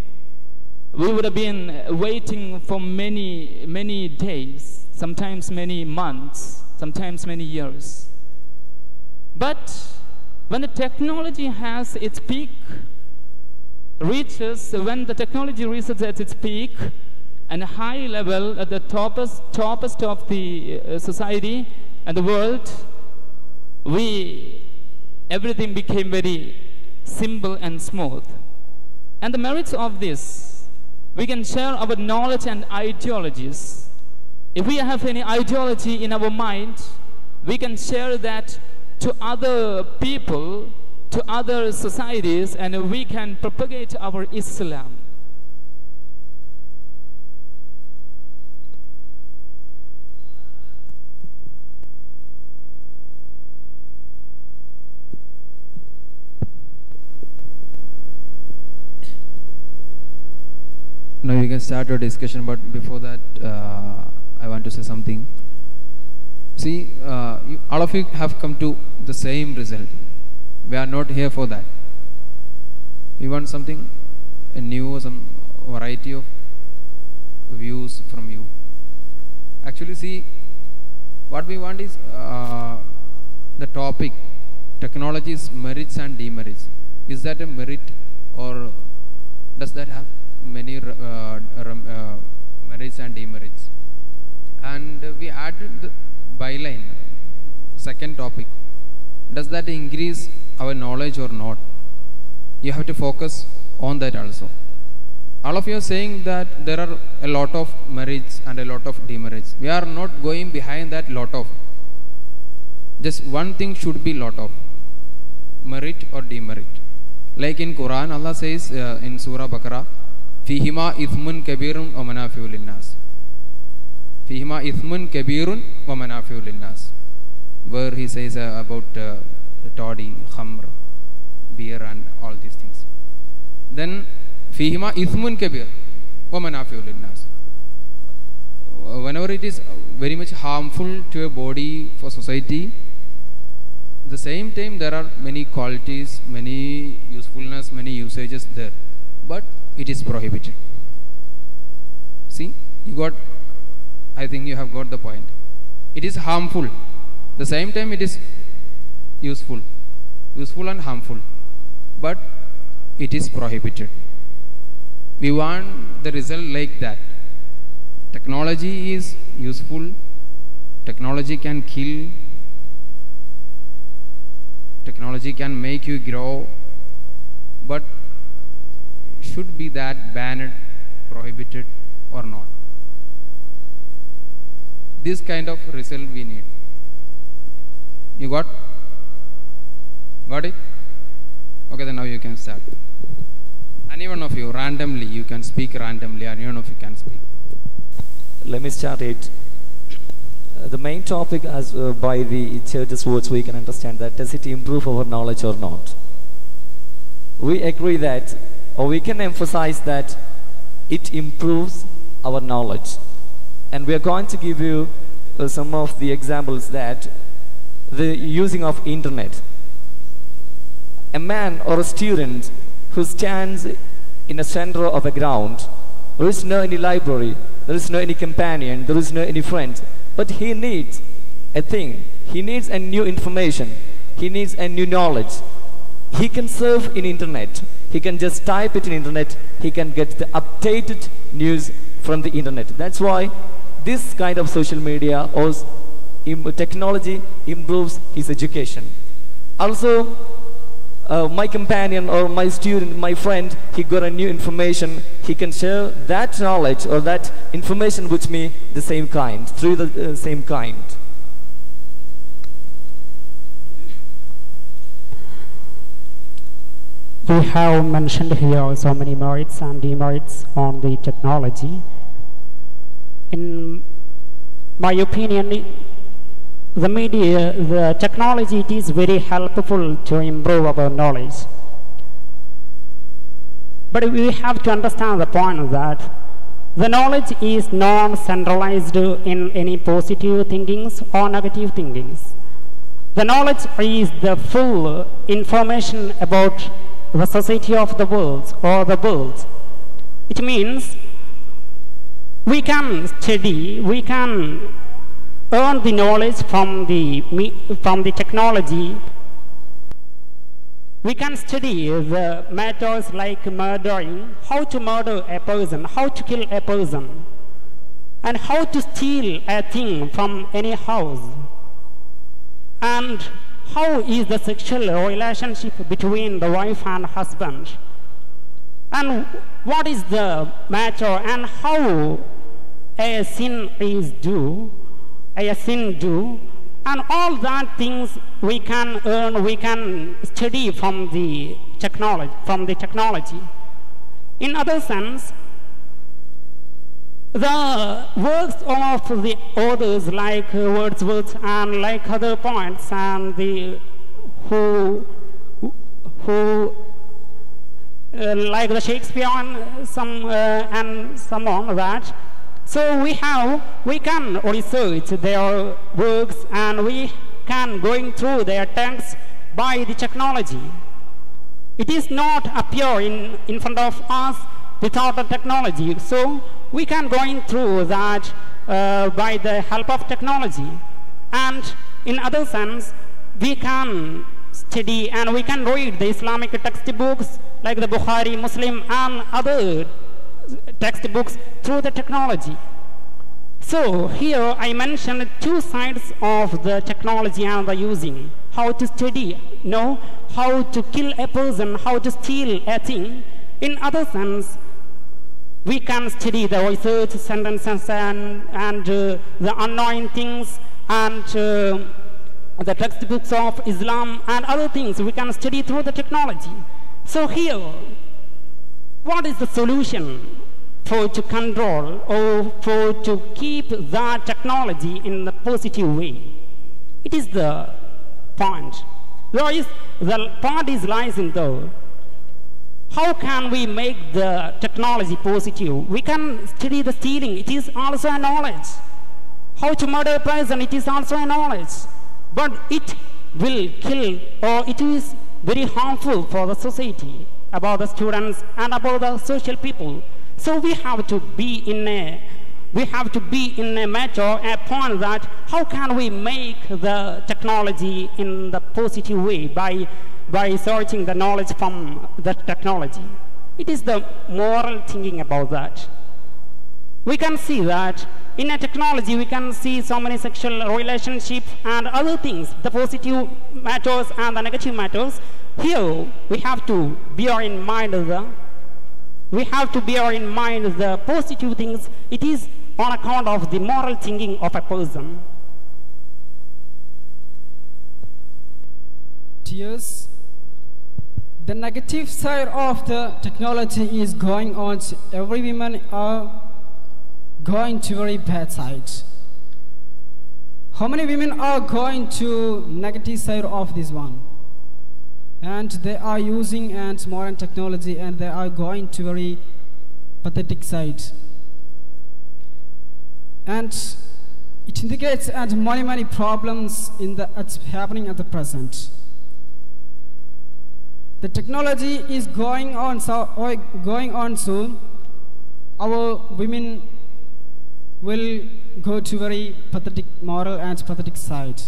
Speaker 7: we would have been waiting for many days, sometimes many months, sometimes many years. But when the technology has its peak, when the technology reaches at its peak and high level at the toppest of the society and the world, everything became very simple and smooth. And the merits of this, we can share our knowledge and ideologies. If we have any ideology in our mind, we can share that to other people, to other societies, and we can propagate our Islam.
Speaker 17: Now we can start our discussion, but before that, I want to say something. See, all of you have come to the same result. We are not here for that. We want something new, some variety of views from you. Actually, see, what we want is the topic, technology's merits and demerits. Is that a merit, or does that have many merits and demerits? And we added the byline, second topic. Does that increase our knowledge or not? You have to focus on that also. All of you are saying that there are a lot of merits and a lot of demerits. We are not going behind that lot of. Just one thing should be lot of, merit or demerit. Like in Quran, Allah says in Surah Baqarah, Fihima ithmun kabirun wa manafi'u linnas. Fihima ithmun kabirun wa manafi'u linnas. Where he says about toddy, khamr, beer and all these things. Then Fihima ithmun kabir wa manafi'u linnas. Whenever it is very much harmful to a body, for society, at the same time there are many qualities, many usefulness, many usages there. But it is prohibited. See, I think you have got the point. It is harmful. At the same time it is useful and harmful. But it is prohibited. We want the result like that. Technology is useful. Technology can kill. Technology can make you grow. But should be that banned, prohibited or not? This kind of result we need. You got it? Okay, then now you can start. Any one of you, randomly, you can speak randomly. Any one of you can speak.
Speaker 5: Let me start it. The main topic, as by the church's words, we can understand that does it improve our knowledge or not? We agree that, or we can emphasize that it improves our knowledge. And we are going to give you some of the examples that the using of internet. A man or a student who stands in a center of a ground, there is no any library, there is no any companion, there is no any friend, but he needs a thing, he needs a new information, he needs a new knowledge. He can surf in internet, he can just type it in internet, he can get the updated news from the internet. That's why this kind of social media or technology improves his education. Also, my companion or my student, my friend, he got a new information, he can share that knowledge or that information with me the same kind, through the same kind.
Speaker 4: We have mentioned here so many merits and demerits on the technology. In my opinion, the technology, it is very helpful to improve our knowledge. But we have to understand the point that the knowledge is non-centralized in any positive thinkings or negative thinkings. The knowledge is the full information about the society of the world or the world. It means we can study, we can earn the knowledge from the technology. We can study the matters like murdering, how to murder a person, how to kill a person, and how to steal a thing from any house, and how is the sexual relationship between the wife and husband, and what is the matter, and how a sin is due, and all that things we can earn, we can study from the technology. In other sense, the works of the authors like Wordsworth and like other poets and the like the Shakespeare and some on that. So we can research their works and we can going through their texts by the technology. It is not appear in front of us without the technology. So we can going through that by the help of technology. And in other sense, we can study and we can read the Islamic textbooks like the Bukhari, Muslim and other textbooks through the technology. So here I mentioned two sides of the technology and the using. How to study, how to kill a person, how to steal a thing. In other sense, we can study the research sentences and the unknown things and the textbooks of Islam and other things we can study through the technology. So here, what is the solution for to control or for to keep that technology in the positive way? It is the point. The point lies in the how can we make the technology positive? We can study the stealing, it is also a knowledge. How to murder a person, it is also a knowledge. But it will kill or it is very harmful for the society, about the students and about the social people. So we have to be in a matter, a point that how can we make the technology in the positive way by searching the knowledge from the technology. It is the moral thinking about that. We can see that in a technology we can see so many sexual relationships and other things, the positive matters and the negative matters. Here we have to bear in mind the positive things. It is on account of the moral thinking of a person.
Speaker 11: Tears, The negative side of the technology is going on. Every women are going to very bad sides. How many women are going to negative side of this one? And they are using and modern technology, and they are going to very pathetic side. And it indicates and many problems in that's happening at the present. The technology is going on soon. Our women will go to very pathetic moral and pathetic side.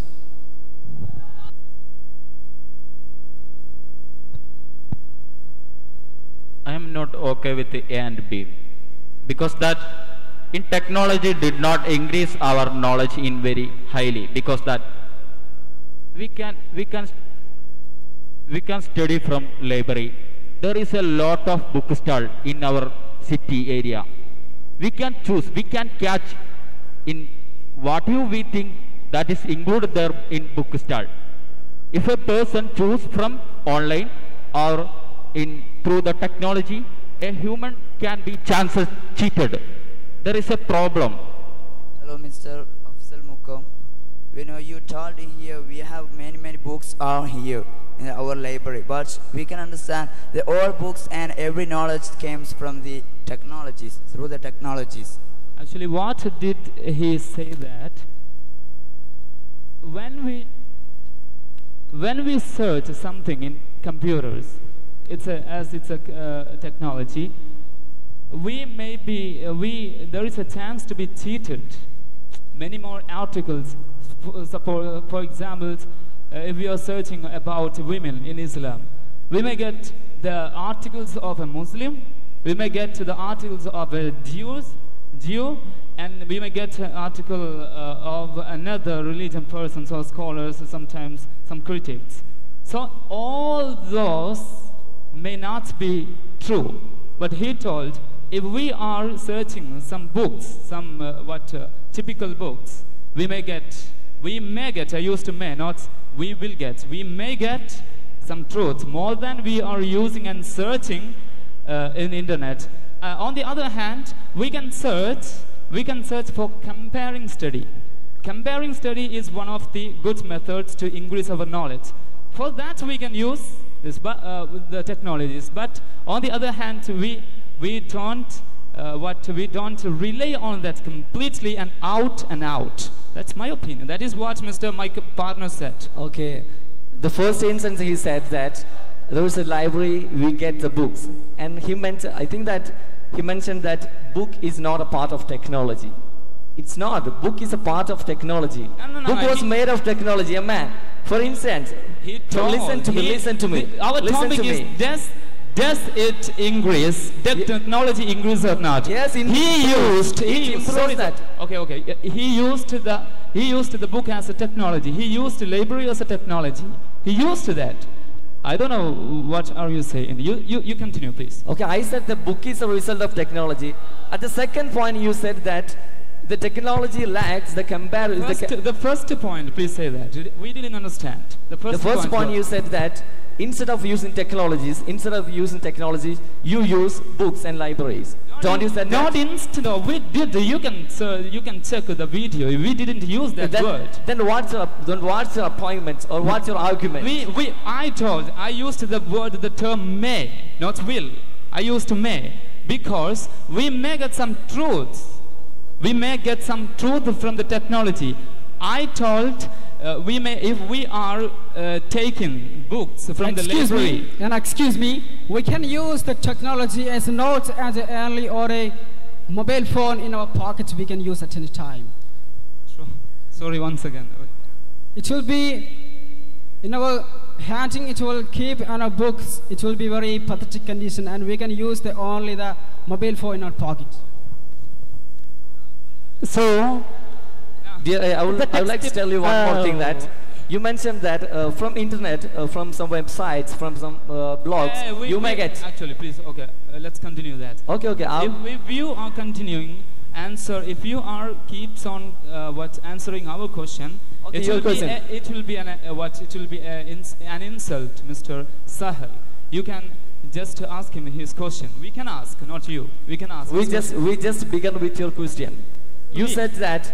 Speaker 9: I am not okay with the A and B, because that in technology did not increase our knowledge in very highly, because that we can study from library. There is a lot of bookstall in our city area. We can choose, we can catch in what we think that is included there in bookstall. If a person choose from online or through the technology, a human can be chances cheated. There is a problem.
Speaker 6: Hello, Mr. Afzal Muqam. You told here we have many books are here in our library, but we can understand that all books and every knowledge comes from the technologies, through the technologies.
Speaker 7: Actually, what did he say that when we search something in computers, as it's a technology, there is a chance to be cheated. Many more articles, for example, if we are searching about women in Islam, we may get the articles of a Muslim, we may get the articles of a Jew, and we may get an article of another religion persons or scholars, sometimes some critics. So all those may not be true. But he told, if we are searching some books, some typical books, we may get, I used to may, not we will get, we may get some truth more than we are using and searching in internet. On the other hand, we can search for comparing study. Comparing study is one of the good methods to increase our knowledge. For that we can use the technologies, but on the other hand, we don't rely on that completely and out. That's my opinion. That is what my partner said.
Speaker 5: Okay. The first instance he said that there is a library, we get the books. And he mentioned that book is not a part of technology. It's not. Book is a part of technology. Book was made of technology. A man, for instance, listen to me.
Speaker 7: Our topic is, does it increase? Does technology increase or not?
Speaker 5: Yes, he used that.
Speaker 7: Okay. He used the book as a technology. He used the library as a technology. He used that. I don't know what are you saying. You continue, please.
Speaker 5: Okay, I said the book is a result of technology. At the second point, you said that the technology lacks the comparison.
Speaker 7: The first point, please say that. We didn't understand. The first point
Speaker 5: you said that instead of using technologies, you use books and libraries. Don't you say that?
Speaker 7: Not instead of, we did. You can check the video. We didn't use that word.
Speaker 5: Then what's your appointment or what's your argument?
Speaker 7: I used the term may, not will. I used may because we may get some truths. We may get some truth from the technology. I told if we are taking books from the library.
Speaker 11: Excuse me, we can use the technology as not as only or a mobile phone in our pocket. We can use at any time.
Speaker 7: Sorry, once again.
Speaker 11: It will be in our handing. It will keep on our books. It will be very pathetic condition, and we can use only the mobile phone in our pocket.
Speaker 5: So, dear, I would like to tell you one more thing, that you mentioned that from internet, from some websites, from some blogs, you may get...
Speaker 7: Actually, please, okay, let's continue that.
Speaker 5: Okay.
Speaker 7: If you are continuing if you are keeps on answering our question, it will be an insult, Mr. Sahel. You can just ask him his question. We can ask, not you. We can ask.
Speaker 5: We just began with your question. You said that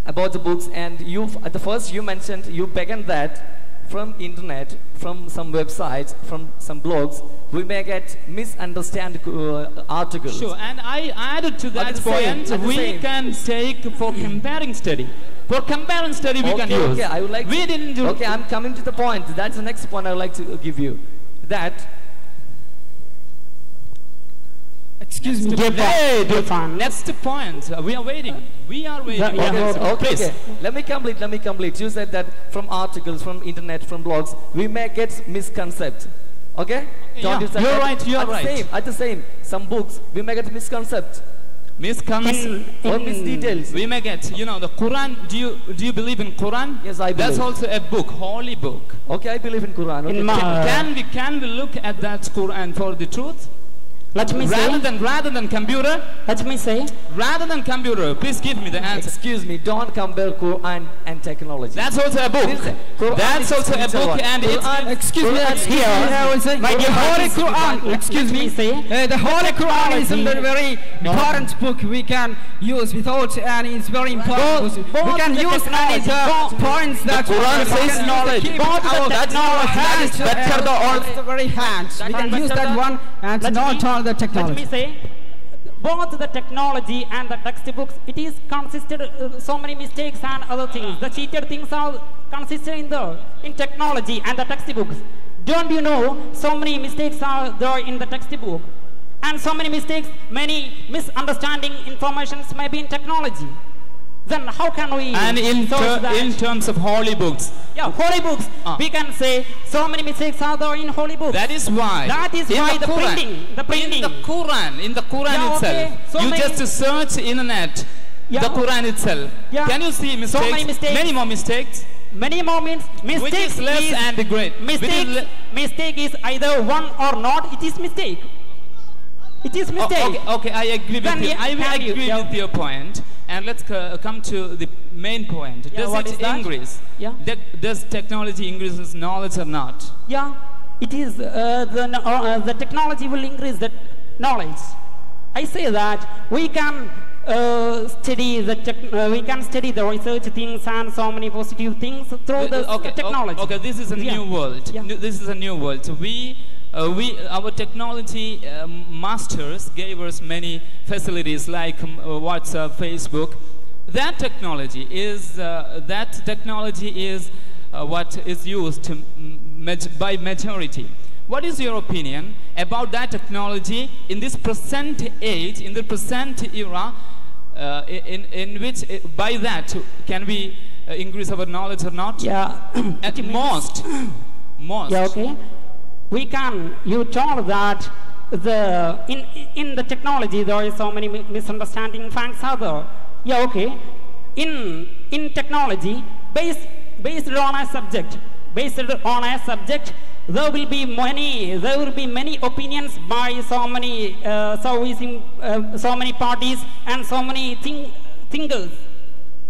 Speaker 5: about the books, and at the first you mentioned, you began that from internet, from some websites, from some blogs, we may get misunderstand articles.
Speaker 7: Sure, and I added to that point, we can take for comparing study. For comparing study, we can use.
Speaker 5: Okay, I would like. Okay, I'm coming to the point. That's the next point I would like to give you. That.
Speaker 7: Excuse me. Next point. We are waiting. We are waiting.
Speaker 5: Okay. Let me complete. You said that from articles, from internet, from blogs, we may get misconcepts. Okay?
Speaker 7: Yeah, you're right.
Speaker 5: At the same, some books, we may get misconcepts.
Speaker 7: Or
Speaker 5: misdetails.
Speaker 7: We may get, the Quran. Do you believe in Quran?
Speaker 5: Yes, I believe.
Speaker 7: That's also a book, holy book.
Speaker 5: Okay, I believe in Quran. Okay.
Speaker 7: Can we look at that Quran for the truth?
Speaker 4: Let me
Speaker 7: rather than computer.
Speaker 4: Let me say.
Speaker 7: Rather than computer, please give me the answer.
Speaker 5: Excuse me, don't compare Quran and technology.
Speaker 7: That's also a book. That's also a book, and it's.
Speaker 8: Excuse me, the Holy Quran. Excuse me. The Holy Quran is a very important book we can use without any. It's very important. We can use any points that
Speaker 5: Quran says knowledge.
Speaker 8: That's better the very hands. We can use that one and not all the technology.
Speaker 4: Let me say, both the technology and the textbooks, it is consisted so many mistakes and other things. The cheated things are consisted in technology and the textbooks. Don't you know so many mistakes are there in the textbook, and so many mistakes, many misunderstanding informations may be in technology. Then how can we?
Speaker 7: And in terms of holy books.
Speaker 4: Yeah, holy books. We can say so many mistakes are there in holy books.
Speaker 7: That is why.
Speaker 4: The printing.
Speaker 7: In the Quran itself. So you just search internet. The Quran itself.
Speaker 4: Yeah.
Speaker 7: Can you see mistakes?
Speaker 4: So many mistakes.
Speaker 7: Many more mistakes.
Speaker 4: Many more mistakes.
Speaker 7: Which is less and great.
Speaker 4: Mistake is either one or not. It is mistake. It is mistake.
Speaker 7: Okay, I agree with you. I will agree with your point. And let's come to the main point. Does it increase?
Speaker 4: Yeah.
Speaker 7: Does technology increases knowledge or not?
Speaker 4: Yeah, it is. The technology will increase the knowledge. I say that we can study the research things and so many positive things through the technology.
Speaker 7: Okay, this is a new world.
Speaker 4: Yeah.
Speaker 7: This is a new world. So our technology masters gave us many facilities like WhatsApp, Facebook. That technology is what is used by majority. What is your opinion about that technology in this present age, in the present era, in which by that can we increase our knowledge or not?
Speaker 4: Yeah.
Speaker 7: At most.
Speaker 4: Yeah. Okay. We can. You told that in the technology there is so many misunderstanding facts are there. Yeah. Okay. In technology, based on a subject, there will be many opinions by so many so many parties and so many thinkers.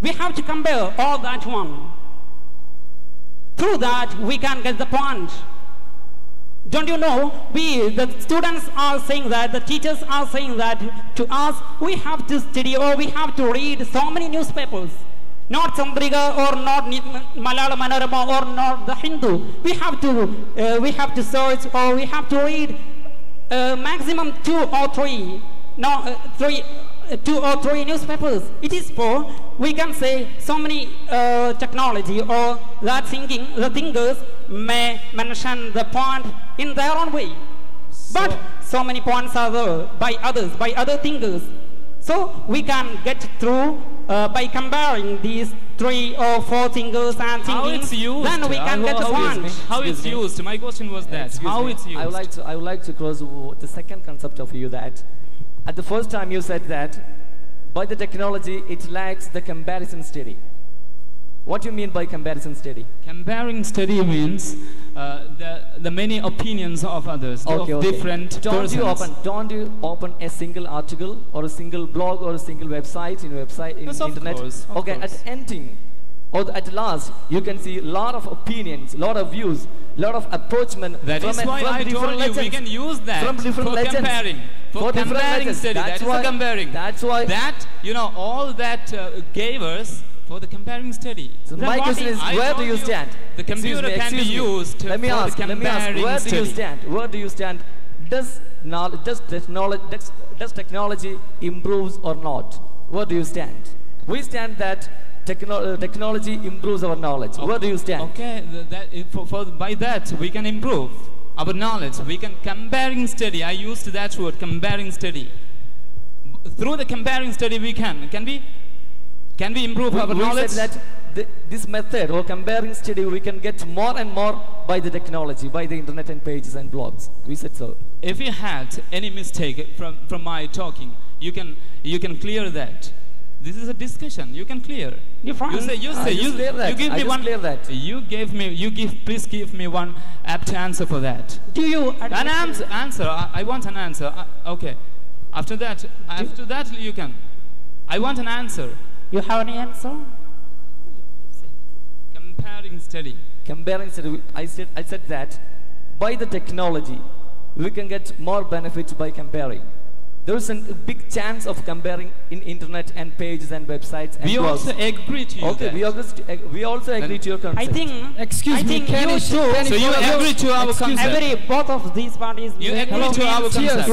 Speaker 4: We have to compare all that one. Through that we can get the point. Don't you know, the students are saying that, the teachers are saying that to us, we have to study or we have to read so many newspapers. Not Chandrika or not Malayalam Manorama or not the Hindu. We have to search or we have to read maximum 2 or 3 newspapers. It is for, we can say, so many technology or that the thinkers may mention the point in their own way. But so many points are there by other thinkers. So we can get through by comparing these 3 or 4 thinkers and thinking.
Speaker 7: How it's used?
Speaker 4: Then we can get the point.
Speaker 7: How it's used? My question was that. How it's used?
Speaker 5: I would like to close the second concept of you that at the first time you said that by the technology it lacks the comparison study. What do you mean by comparison study?
Speaker 7: Comparing study means the many opinions of others, different persons.
Speaker 5: Don't you open a single article or a single blog or a single website in
Speaker 7: yes,
Speaker 5: internet?
Speaker 7: Of course.
Speaker 5: At ending, Or at last, you can see a lot of opinions, lot of views, lot of approachment.
Speaker 7: That is why I told you we can use that
Speaker 5: from different
Speaker 7: for
Speaker 5: legends.
Speaker 7: comparing. For comparing study,
Speaker 5: That's
Speaker 7: that is
Speaker 5: why,
Speaker 7: the comparing.
Speaker 5: That's why.
Speaker 7: That, you know, all that gave us for the comparing study.
Speaker 5: So my question is, where do you stand?
Speaker 7: The computer can be used
Speaker 5: Let me
Speaker 7: for
Speaker 5: ask,
Speaker 7: the comparing
Speaker 5: where do you
Speaker 7: study.
Speaker 5: stand? Where do you stand? Does technology improves or not? Where do you stand? We stand that technology improves our knowledge. Where do you stand?
Speaker 7: Okay, by that we can improve our knowledge. We can comparing study. I used that word, comparing study. Through the comparing study, we can we improve our knowledge?
Speaker 5: We said that this method or comparing study, we can get more and more by the technology, by the internet and pages and blogs. We said so.
Speaker 7: If you had any mistake from my talking, you can clear that. This is a discussion. You can clear. You please give me one apt answer for that.
Speaker 4: Do you
Speaker 7: an answer? I want an answer. Okay. After that you can. I want an answer.
Speaker 4: You have any answer?
Speaker 7: Comparing study.
Speaker 5: Comparing study. I said that by the technology, we can get more benefits by comparing. There is a big chance of comparing in internet and pages and websites. And
Speaker 7: we also agree to you.
Speaker 5: Okay, we also agree to your concept.
Speaker 4: I think.
Speaker 8: Excuse me.
Speaker 4: Can you
Speaker 7: so you agree to our concept?
Speaker 4: Both of these parties.
Speaker 7: You agree to our concept.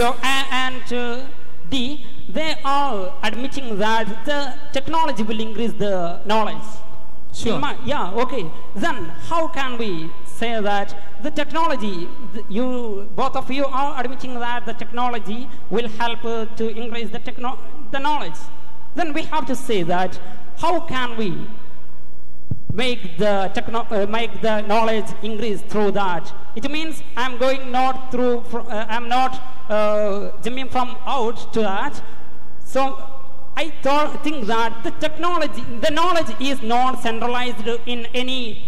Speaker 4: They are admitting that the technology will increase the knowledge.
Speaker 7: Sure.
Speaker 4: Okay. Then how can we say that the technology, both of you are admitting that the technology will help to increase the knowledge. Then we have to say that how can we make the knowledge increase through that? It means I'm not jumping from out to that. So I think that the knowledge is not centralized in any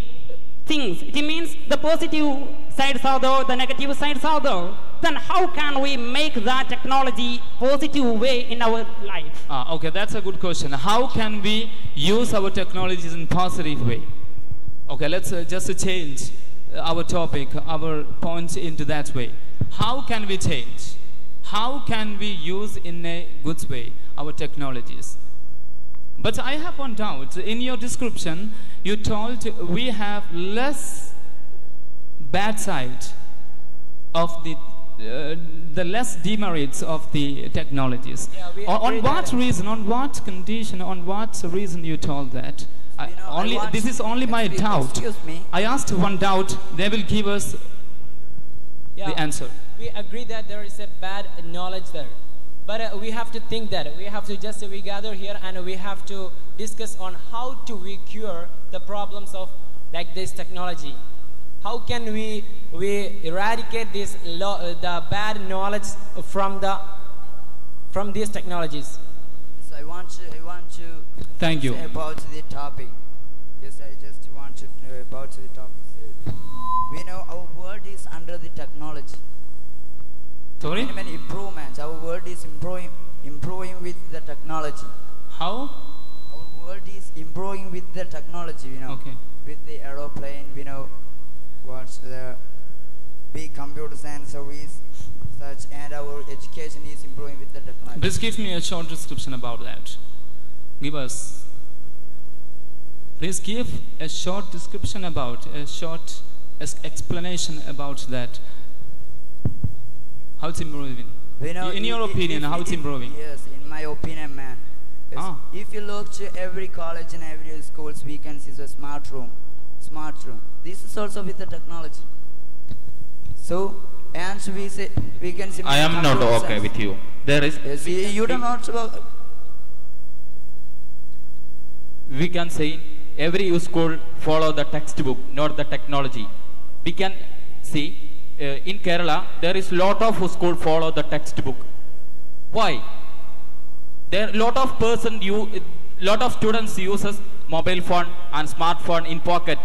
Speaker 4: things. It means the positive sides are there, the negative sides are there. Then how can we make that technology positive way in our life?
Speaker 7: Okay, that's a good question. How can we use our technologies in positive way? Okay, let's just change our topic, our points into that way. How can we change? How can we use in a good way our technologies? But I have one doubt. In your description, you told we have less bad side of the less demerits of the technologies.
Speaker 11: Yeah,
Speaker 7: on what reason, on what condition, on what reason you told that? This is only my doubt. I asked one doubt. They will give us the answer.
Speaker 11: We agree that there is a bad knowledge there. But we have to think that. We gather here and we have to discuss on how to cure the problems of like this technology. How can we eradicate the bad knowledge from these technologies?
Speaker 6: So I want to
Speaker 7: Thank you.
Speaker 6: say about the topic. Yes, I just want to know about the topic. We know our world is under the technology.
Speaker 7: Sorry?
Speaker 6: Many improvements. Our world is improving with the technology.
Speaker 7: How?
Speaker 6: Our world is improving with the technology,
Speaker 7: Okay.
Speaker 6: With the aeroplane, what's the big computers and service, such, and our education is improving with the technology.
Speaker 7: Please give me a short description about that. Please give a short description about, a short explanation about that. How it's improving? In your opinion, how it's improving?
Speaker 6: Yes, in my opinion, man. Yes. If you look to every college and every schools, we can see the smart room. This is also with the technology. So, and we can see.
Speaker 9: I am not okay with you. There is.
Speaker 6: Yes, you don't know.
Speaker 9: We can say every school follow the textbook, not the technology. We can see. In Kerala, there is lot of school follow the textbook. Why? There lot of students uses mobile phone and smartphone in pocket.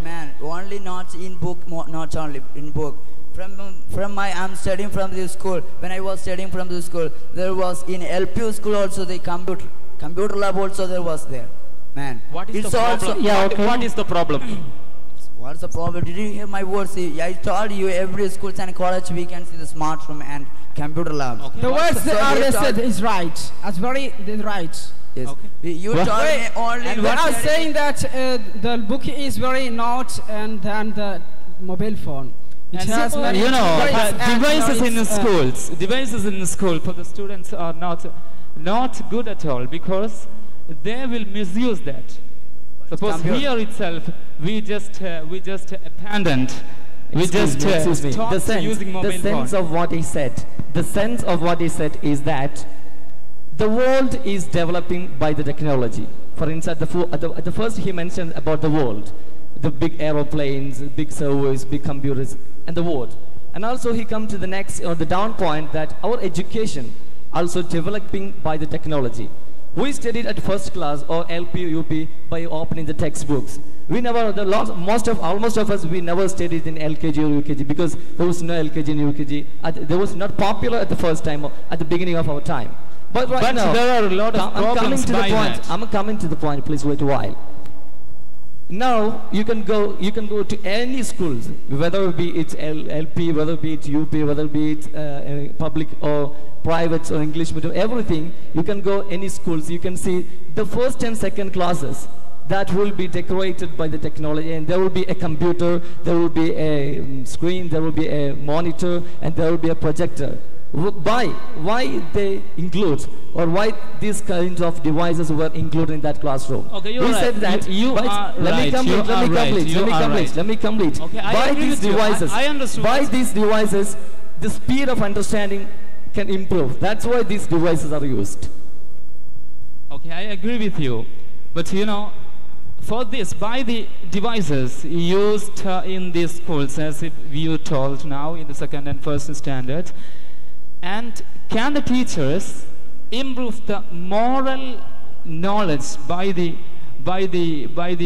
Speaker 6: Man, only not in book, not only in book. I'm studying from the school. When I was studying from the school, there was in LPU school also the computer lab also there was there. man.
Speaker 9: What is
Speaker 6: It's
Speaker 9: the
Speaker 6: also
Speaker 9: problem? What is the problem?
Speaker 6: What's the problem? Did you hear my words? I told you every schools and college we can see the smart room and computer labs.
Speaker 11: The words that are said is right. That's very right.
Speaker 6: Yes. You told me only.
Speaker 11: And when I was saying that the book is very not and then the mobile phone. It has many
Speaker 7: devices in schools. Devices in school for the students are not good at all because they will misuse that. Suppose here itself we just abandoned. We just stopped using mobile phone.
Speaker 5: The sense of what he said. The sense of what he said is that the world is developing by the technology. For instance, at the first he mentioned about the world, the big aeroplanes, big servers, big computers, and the world. And also he comes to the next or the down point that our education also developing by the technology. We studied at first class or LP, UP by opening the textbooks. We never, almost of us, we never studied in LKG or UKG because there was no LKG and UKG. There was not popular at the first time or at the beginning of our time. But now,
Speaker 7: there are a lot of problems by that.
Speaker 5: I'm coming to the point. Please wait a while. Now you can go to any schools, whether it be it's LP, whether it be it's UP, whether it be it's public or private or English medium, everything. You can go any schools. You can see the first and second classes that will be decorated by the technology, and there will be a computer, there will be a screen, there will be a monitor, and there will be a projector. Why they include or why these kinds of devices were included in that classroom?
Speaker 7: Okay,
Speaker 5: we said that. Let me complete.
Speaker 7: Okay,
Speaker 5: by these devices,
Speaker 7: I understood.
Speaker 5: By these devices, the speed of understanding can improve. That's why these devices are used.
Speaker 7: Okay, I agree with you, but for this, by the devices used in these schools, as if you told now in the second and first standard. And can the teachers improve the moral knowledge by the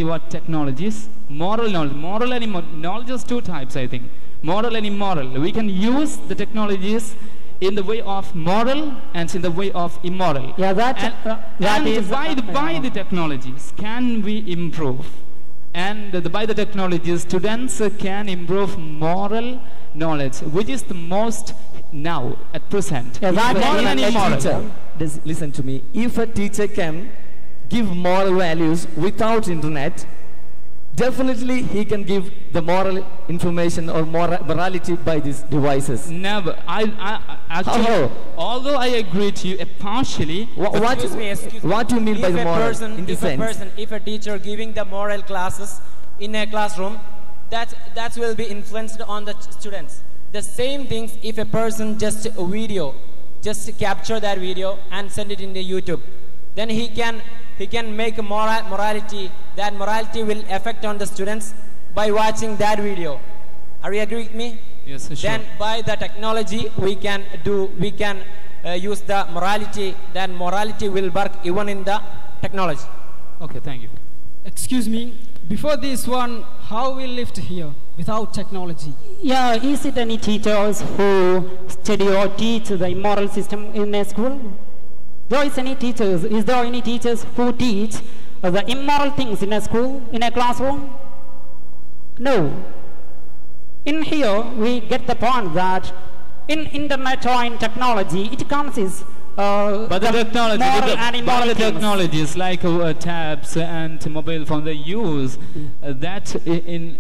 Speaker 7: what technologies? Moral and knowledge is two types, I think. Moral and immoral. We can use the technologies in the way of moral and in the way of immoral.
Speaker 4: Yeah,
Speaker 7: by the technologies can we improve? And by the technologies, students can improve moral knowledge, which is the most now at present.
Speaker 5: Listen to me. If a teacher can give moral values without internet, definitely he can give the moral information or morality by these devices.
Speaker 7: Never. I actually, although I agree to you partially.
Speaker 5: What do you mean by the moral?
Speaker 3: If a teacher giving the moral classes in a classroom, that will be influenced on the students. The same things if a person just capture that video and send it in the YouTube, then he can make a morality. That morality will affect on the students by watching that video. Are you agree with me?
Speaker 7: Yes, sure.
Speaker 3: Then by the technology we can use the morality. Then morality will work even in the technology.
Speaker 7: Okay, thank you.
Speaker 11: Excuse me. Before this one, how we lived here without technology?
Speaker 4: Yeah, is it any teachers who study or teach the immoral system in a school? Is there any teachers who teach the immoral things in a school, in a classroom? No. In here, we get the point that in internet or in technology, it consists
Speaker 7: but the technologies like tabs and mobile phone, they use that in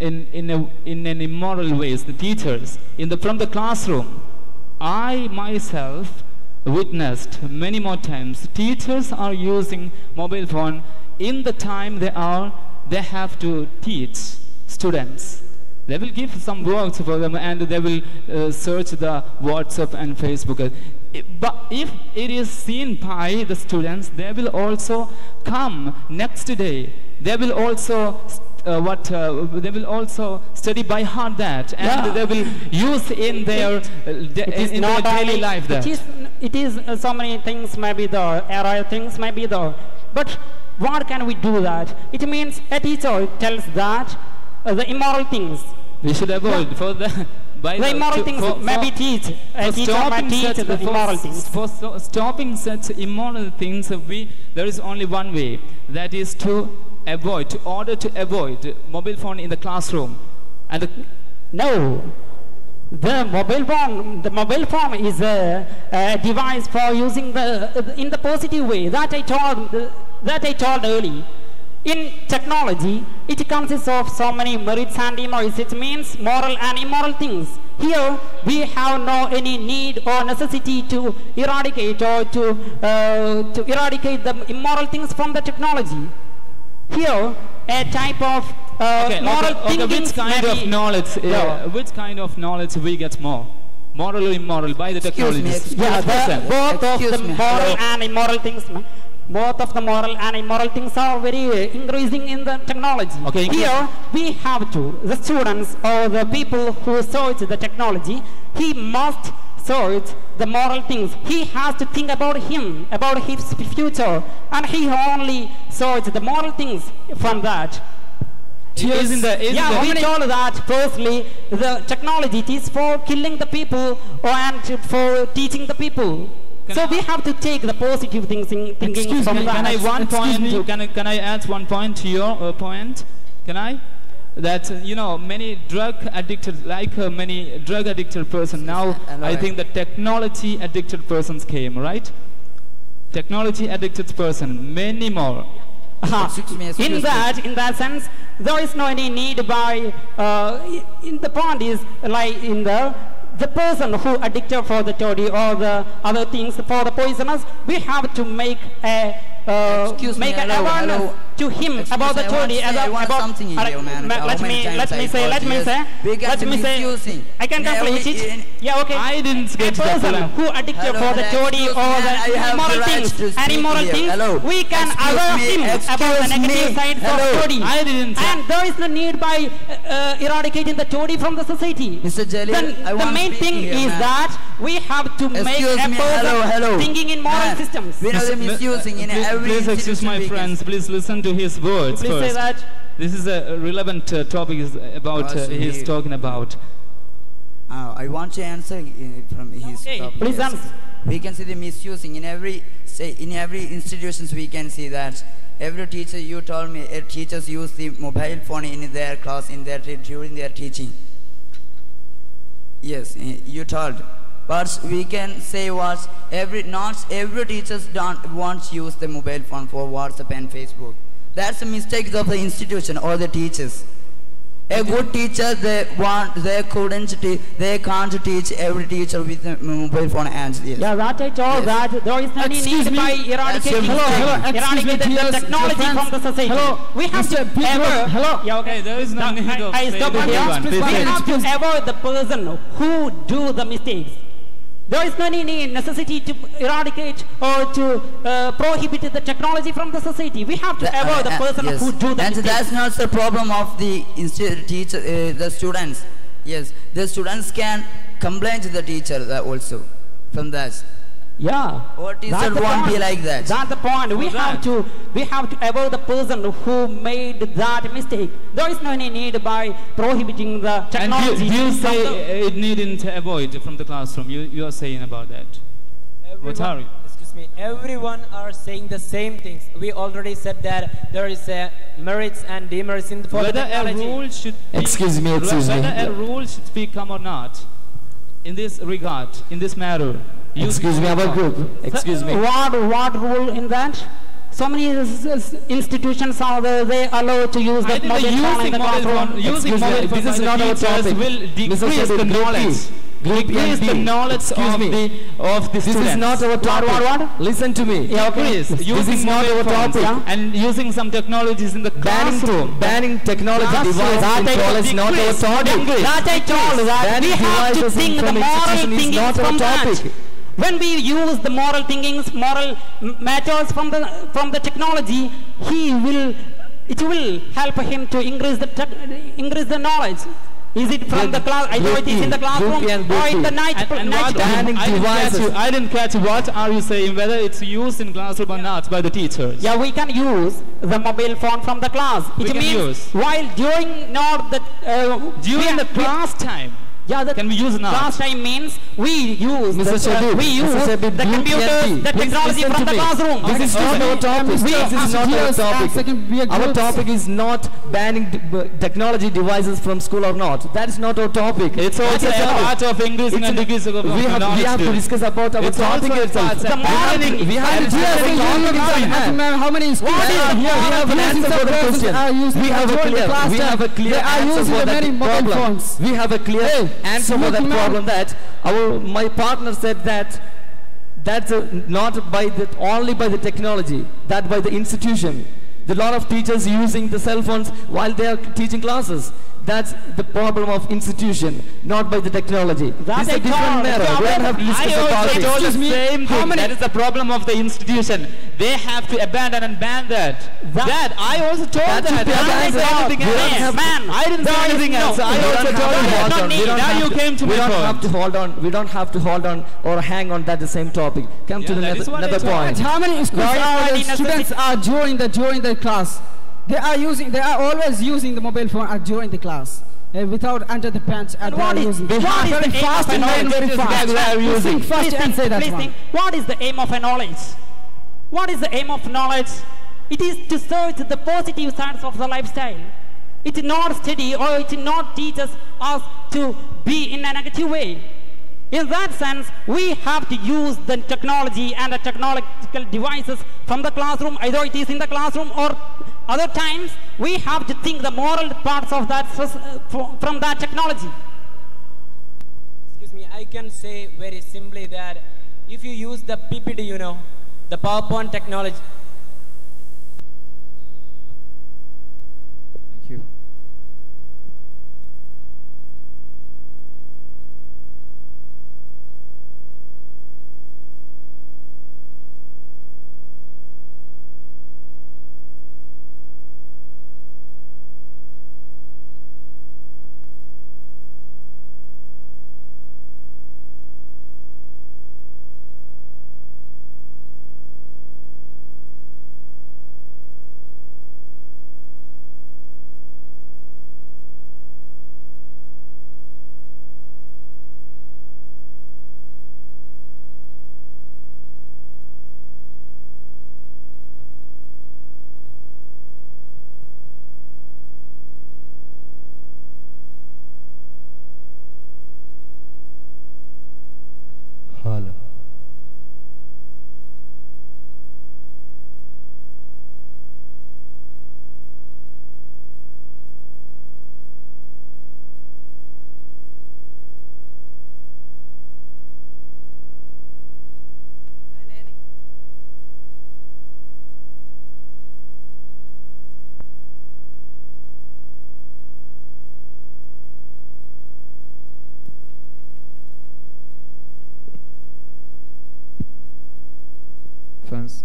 Speaker 7: an immoral ways. The teachers from the classroom, I myself witnessed many more times. Teachers are using mobile phone in the time they have to teach students. They will give some works for them and they will search the WhatsApp and Facebook. But if it is seen by the students, they will also come next day. They will also they will also study by heart that, and they will use in their daily life. That
Speaker 4: it is so many things may be there, error things may be there. But what can we do that? It means a teacher tells that the immoral things
Speaker 7: we should avoid. For by
Speaker 4: the immoral things maybe teach. A teacher might teach the immoral things.
Speaker 7: For stopping such immoral things, there is only one way. That is to avoid mobile phone in the classroom. And
Speaker 4: no. The mobile phone is a device for using in the positive way that I told earlier. In technology, it consists of so many merits and demerits. It means moral and immoral things. Here, we have no any need or necessity to eradicate or to eradicate the immoral things from the technology. Here, a type of moral thinking.
Speaker 7: Which kind of knowledge? Which kind of knowledge we get more? Moral or immoral by the technology?
Speaker 4: Both of the moral and immoral things. Both of the moral and immoral things are very increasing in the technology. Here we have to, the students or the people who search the technology, he must search the moral things. He has to think about him, about his future, and he only search the moral things from that. We told that firstly the technology is for killing the people and for teaching the people. So we have to take the positive things in thinking from that.
Speaker 7: Can I add one point to your point? Can I? That many drug addicted person now. I think the technology addicted persons came, right? Technology addicted person, many more.
Speaker 4: In that sense, there is no any need by. In the point is like in the person who addicted for the toddy or the other things for the poisonous, we have to make an awareness to him about the toddy. Let me say. I can complete it. Yeah, okay.
Speaker 7: I didn't get the
Speaker 4: person who addicted for the toddy or the immoral things and immoral things. We can aware him about the negative side for toddy.
Speaker 7: I didn't.
Speaker 4: And there is no need by eradicating the toddy from the society.
Speaker 6: Mr. Jelly,
Speaker 4: the main thing is that we have to make a person thinking in moral systems.
Speaker 6: We know the misusing in every
Speaker 7: Please excuse my friends. Please listen to his words
Speaker 4: first. Say that.
Speaker 7: This is a relevant topic about he's talking about.
Speaker 6: I want to answer from his topic.
Speaker 4: Please answer.
Speaker 6: We can see the misusing in every institutions. We can see that every teacher, you told me, teachers use the mobile phone in their class, during their teaching. Yes, you told. But we can say not every teacher don't want to use the mobile phone for WhatsApp and Facebook. That's the mistakes of the institution or the teachers. A good teacher, they can't teach every teacher with a mobile phone and yes.
Speaker 4: Yeah, that I told that there is no need by eradicating the technology from the society. We have to ever. Yeah, okay.
Speaker 7: There is no need of
Speaker 4: We have to avoid the person who do the mistakes. There is no necessity to eradicate or to prohibit the technology from the society. We have to avoid the person who do the mistakes.
Speaker 6: And that's not the problem of the teacher, the students. Yes, the students can complain to the teacher also from that.
Speaker 4: Yeah.
Speaker 6: Or teacher won't be like that.
Speaker 4: That's the point. We have to avoid the person who made that mistake. There is no any need by prohibiting the technology.
Speaker 7: And you say it needn't avoid from the classroom. You are saying about that. What are you?
Speaker 3: Excuse me. Everyone are saying the same things. We already said that there is merits and demerits in the technology.
Speaker 7: A rule should be, whether a rule should become or not in this regard, in this matter.
Speaker 18: Excuse me, our group. Excuse me.
Speaker 4: What rule in that? So many institutions are they allowed to use the mobile phone in the classroom.
Speaker 7: Using mobile phone
Speaker 18: this is not our topic.
Speaker 7: Will decrease the knowledge. Decrease the knowledge of the students.
Speaker 18: This is not our topic.
Speaker 4: What?
Speaker 18: Listen to me.
Speaker 7: Yeah, okay.
Speaker 18: This is not our topic.
Speaker 7: And using some technologies in the classroom.
Speaker 18: Banning technology devices in college not our topic.
Speaker 4: That I told that we have to think the moral thinking from that. When we use the moral thinkings, moral matters from the technology, it will help him to increase the knowledge. Is it from the class? I know it is in the classroom or in the night.
Speaker 7: I didn't catch what are you saying, whether it's used in classroom or not by the teachers.
Speaker 4: Yeah, we can use the mobile phone from the class. It means while during the class time.
Speaker 19: Yeah, that
Speaker 18: can we use now?
Speaker 19: Class time means we use
Speaker 5: Mr. Shabib,
Speaker 19: the computers, the technology from the classroom.
Speaker 5: This is not our topic. This is not our topic. Our topic is not banning technology devices from school or not. That is not our topic.
Speaker 18: It's also a part of English and degrees.
Speaker 5: We have to discuss about our topic itself.
Speaker 19: The morning.
Speaker 5: We have to
Speaker 8: how many schools
Speaker 5: are here? We have an answer for the question. We have a clear answer for that problem. We have a clear answer for that problem. That my partner said that that's not by only by the technology, that by the institution. A lot of teachers using the cell phones while they are teaching classes. That's the problem of institution, not by the technology.
Speaker 19: That's
Speaker 5: this is a different matter. We don't have to discuss about it.
Speaker 18: I also told the same thing. That is the problem of the institution. They have to abandon and ban that. I also told that. I didn't say anything else. I didn't say anything else. I also told you. Now you came to my point.
Speaker 5: We don't have to hold on or hang on that the same topic. Come to the another point.
Speaker 8: How many schools students are during the class? They are always using the mobile phone during the class. Without under the pants.
Speaker 19: What is the aim of a knowledge? What is the aim of knowledge? It is to search the positive sides of the lifestyle. It is not study or it is not teach us to be in a negative way. In that sense, we have to use the technology and the technological devices from the classroom, either it is in the classroom or other times, we have to think the moral parts of that from that technology.
Speaker 3: Excuse me, I can say very simply that if you use the PPT, the PowerPoint technology.
Speaker 17: Thank you. Friends,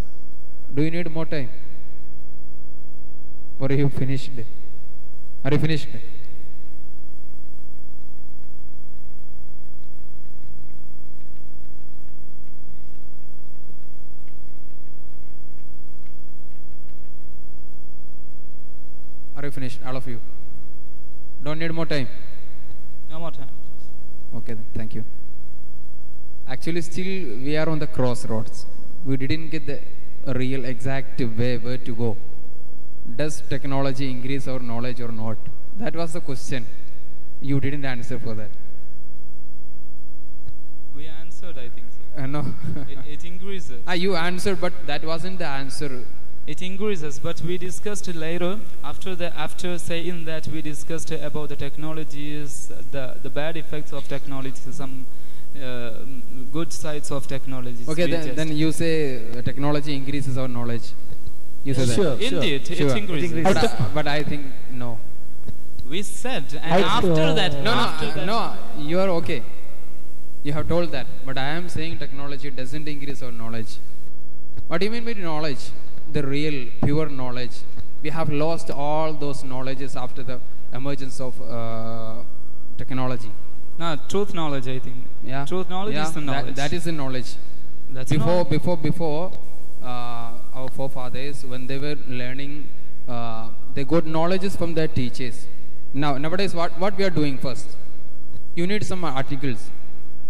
Speaker 17: do you need more time? Or are you finished? Are you finished? Are you finished, all of you? Don't need more time?
Speaker 7: No more time.
Speaker 17: Okay then, thank you. Actually, still we are on the crossroads. We didn't get the real exact way where to go. Does technology increase our knowledge or not? That was the question. You didn't answer for that.
Speaker 7: We answered, I think so.
Speaker 17: No.
Speaker 7: It increases.
Speaker 17: You answered, but that wasn't the answer.
Speaker 7: It increases, but we discussed later. After saying that, we discussed about the technologies, the bad effects of technology, some good sides of technology.
Speaker 17: Okay, then you say technology increases our knowledge. You say
Speaker 7: that. Indeed, it increases.
Speaker 17: But I think no.
Speaker 7: We said, and after that,
Speaker 17: no, you are okay. You have told that, but I am saying technology doesn't increase our knowledge. What do you mean by knowledge? The real, pure knowledge. We have lost all those knowledges after the emergence of technology.
Speaker 7: No, truth knowledge, I think.
Speaker 17: Yeah.
Speaker 7: Truth knowledge is the knowledge.
Speaker 17: That is the knowledge.
Speaker 7: That's
Speaker 17: before our forefathers, when they were learning, they got knowledges from their teachers. Nowadays, what we are doing first? You need some articles,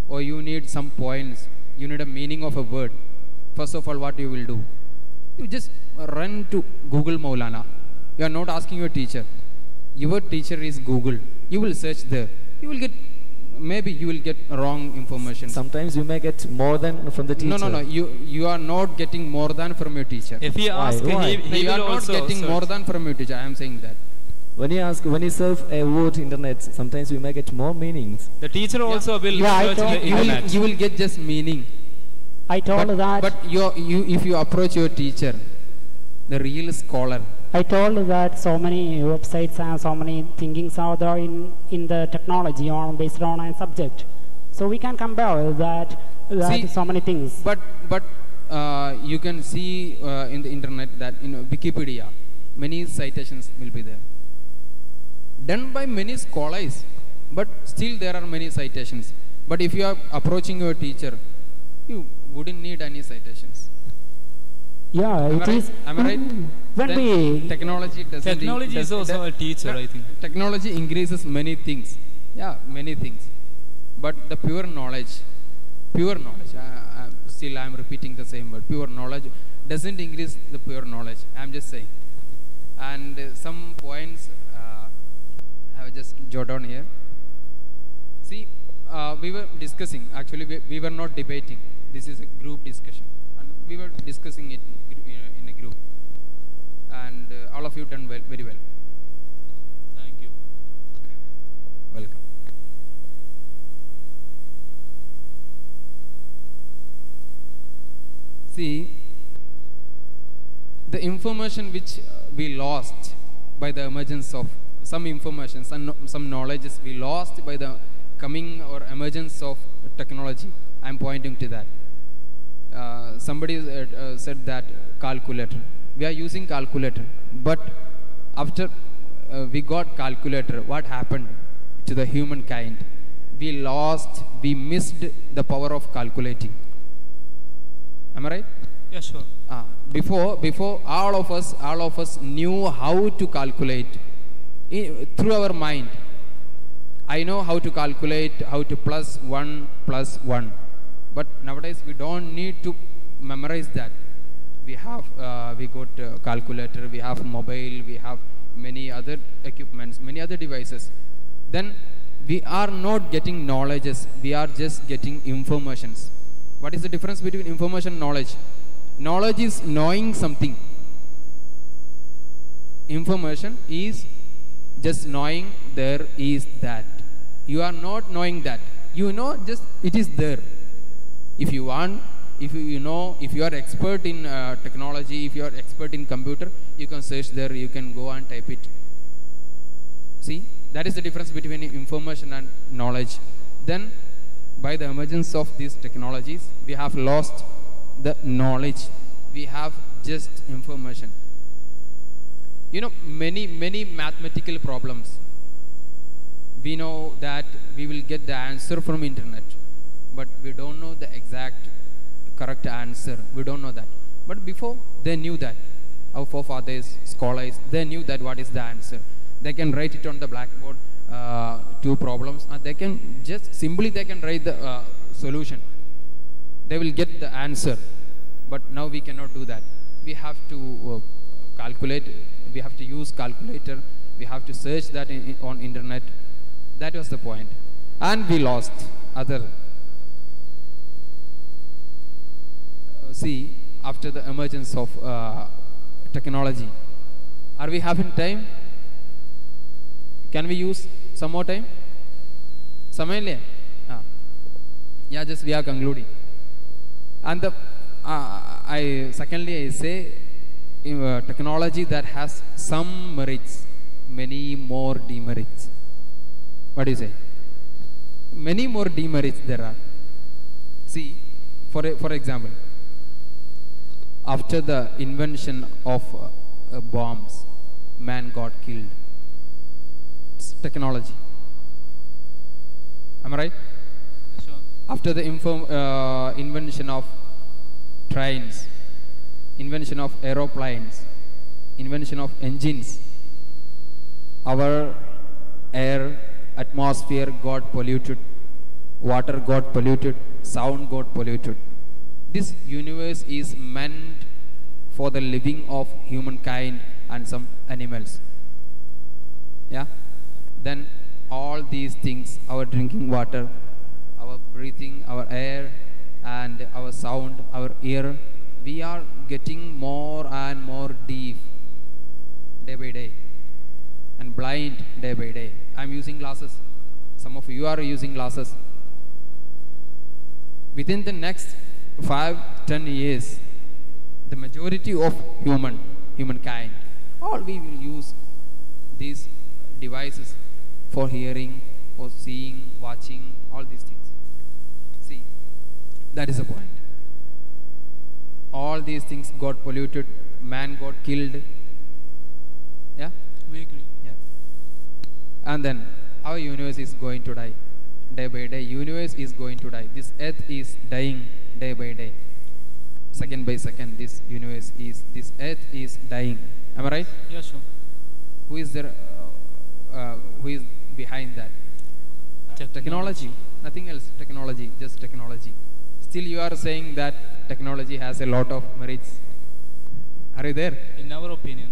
Speaker 17: or you need some points, you need a meaning of a word. First of all, what you will do? You just run to Google Maulana. You are not asking your teacher. Your teacher is Google. You will search there. You will get, maybe you will get wrong information.
Speaker 5: Sometimes you may get more than from the teacher.
Speaker 17: No. You are not getting more than from your teacher.
Speaker 7: If he asks, he
Speaker 17: you are
Speaker 7: will
Speaker 17: not
Speaker 7: also
Speaker 17: getting
Speaker 7: search.
Speaker 17: more than from your teacher. I am saying that.
Speaker 5: When you surf a word internet, sometimes you may get more meanings.
Speaker 7: The teacher also will
Speaker 19: Yeah,
Speaker 7: search the internet.
Speaker 17: You will get just meaning.
Speaker 19: I told that.
Speaker 17: But if you approach your teacher, the real scholar.
Speaker 19: I told that so many websites and so many thinkings are there in the technology or based on a subject. So we can compare that
Speaker 17: See,
Speaker 19: so many things.
Speaker 17: But you can see in the internet that in Wikipedia, many citations will be there. Done by many scholars, but still there are many citations. But if you are approaching your teacher, you wouldn't need any citations.
Speaker 19: Yeah,
Speaker 17: Am I
Speaker 19: it
Speaker 17: right?
Speaker 19: is.
Speaker 17: Am I right?
Speaker 19: When
Speaker 17: Then
Speaker 19: we
Speaker 17: technology doesn't.
Speaker 7: Technology is also a teacher, I think.
Speaker 17: Technology increases many things. Yeah, many things. But the pure knowledge, still I am repeating the same word. Pure knowledge doesn't increase the pure knowledge. I am just saying. And some points I have just jotted down here. See, we were discussing. Actually, we were not debating. This is a group discussion, and we were discussing it in a group. And all of you done well, very well.
Speaker 7: Thank you.
Speaker 17: Welcome. See, the information which we lost by the emergence of some information, some knowledges we lost by the coming or emergence of technology. I am pointing to that. Somebody said that calculator. We are using calculator, but after we got calculator, what happened to the humankind? We missed the power of calculating. Am I right?
Speaker 7: Yeah, sure.
Speaker 17: Before all of us knew how to calculate through our mind. I know how to calculate, how to plus 1 plus 1. But nowadays we don't need to memorize that. We have we got calculator, we have mobile, we have many other equipments, many other devices. Then we are not getting knowledges, we are just getting informations. What is the difference between information and knowledge? Knowledge is knowing something. Information is just knowing there is that. You are not knowing that. You know just it is there. If you want, if you know, if you are expert in technology, if you are expert in computer, you can search there, you can go and type it. See, that is the difference between information and knowledge. Then, by the emergence of these technologies, we have lost the knowledge. We have just information. You know, many mathematical problems. We know that we will get the answer from internet, but we don't know the exact correct answer. We don't know that. But before, they knew that. Our forefathers, scholars, they knew that what is the answer. They can write it on the blackboard, two problems, and they can just simply they can write the solution. They will get the answer. But now we cannot do that. We have to calculate. We have to use calculator. We have to search that on internet. That was the point. And we lost other. See, after the emergence of technology, are we having time? Can we use some more time? Samayile? Yeah, just we are concluding. And the secondly I say technology that has some merits, many more demerits. What do you say? Many more demerits there are. See, for example, after the invention of bombs, man got killed. It's technology. Am I right?
Speaker 7: Sure.
Speaker 17: After the invention of trains, invention of aeroplanes, invention of engines, our air atmosphere got polluted, water got polluted, sound got polluted. This universe is meant for the living of humankind and some animals. Yeah? Then all these things, our drinking water, our breathing, our air, and our sound, our ear, we are getting more and more deaf day by day and blind day by day. I am using glasses. Some of you are using glasses. Within the next 5-10 years, the majority of humankind, all we will use these devices for hearing, for seeing, watching, all these things. See, that is the point. All these things got polluted, man got killed. Yeah?
Speaker 7: We agree.
Speaker 17: Yeah. And then our universe is going to die. Day by day, universe is going to die. This earth is dying day by day. Second by second, this earth is dying. Am I right?
Speaker 7: Yeah, sure.
Speaker 17: Who is there? Who is behind that? Technology. Nothing else. Technology. Just technology. Still, you are saying that technology has a lot of merits. Are you there?
Speaker 7: In our opinion.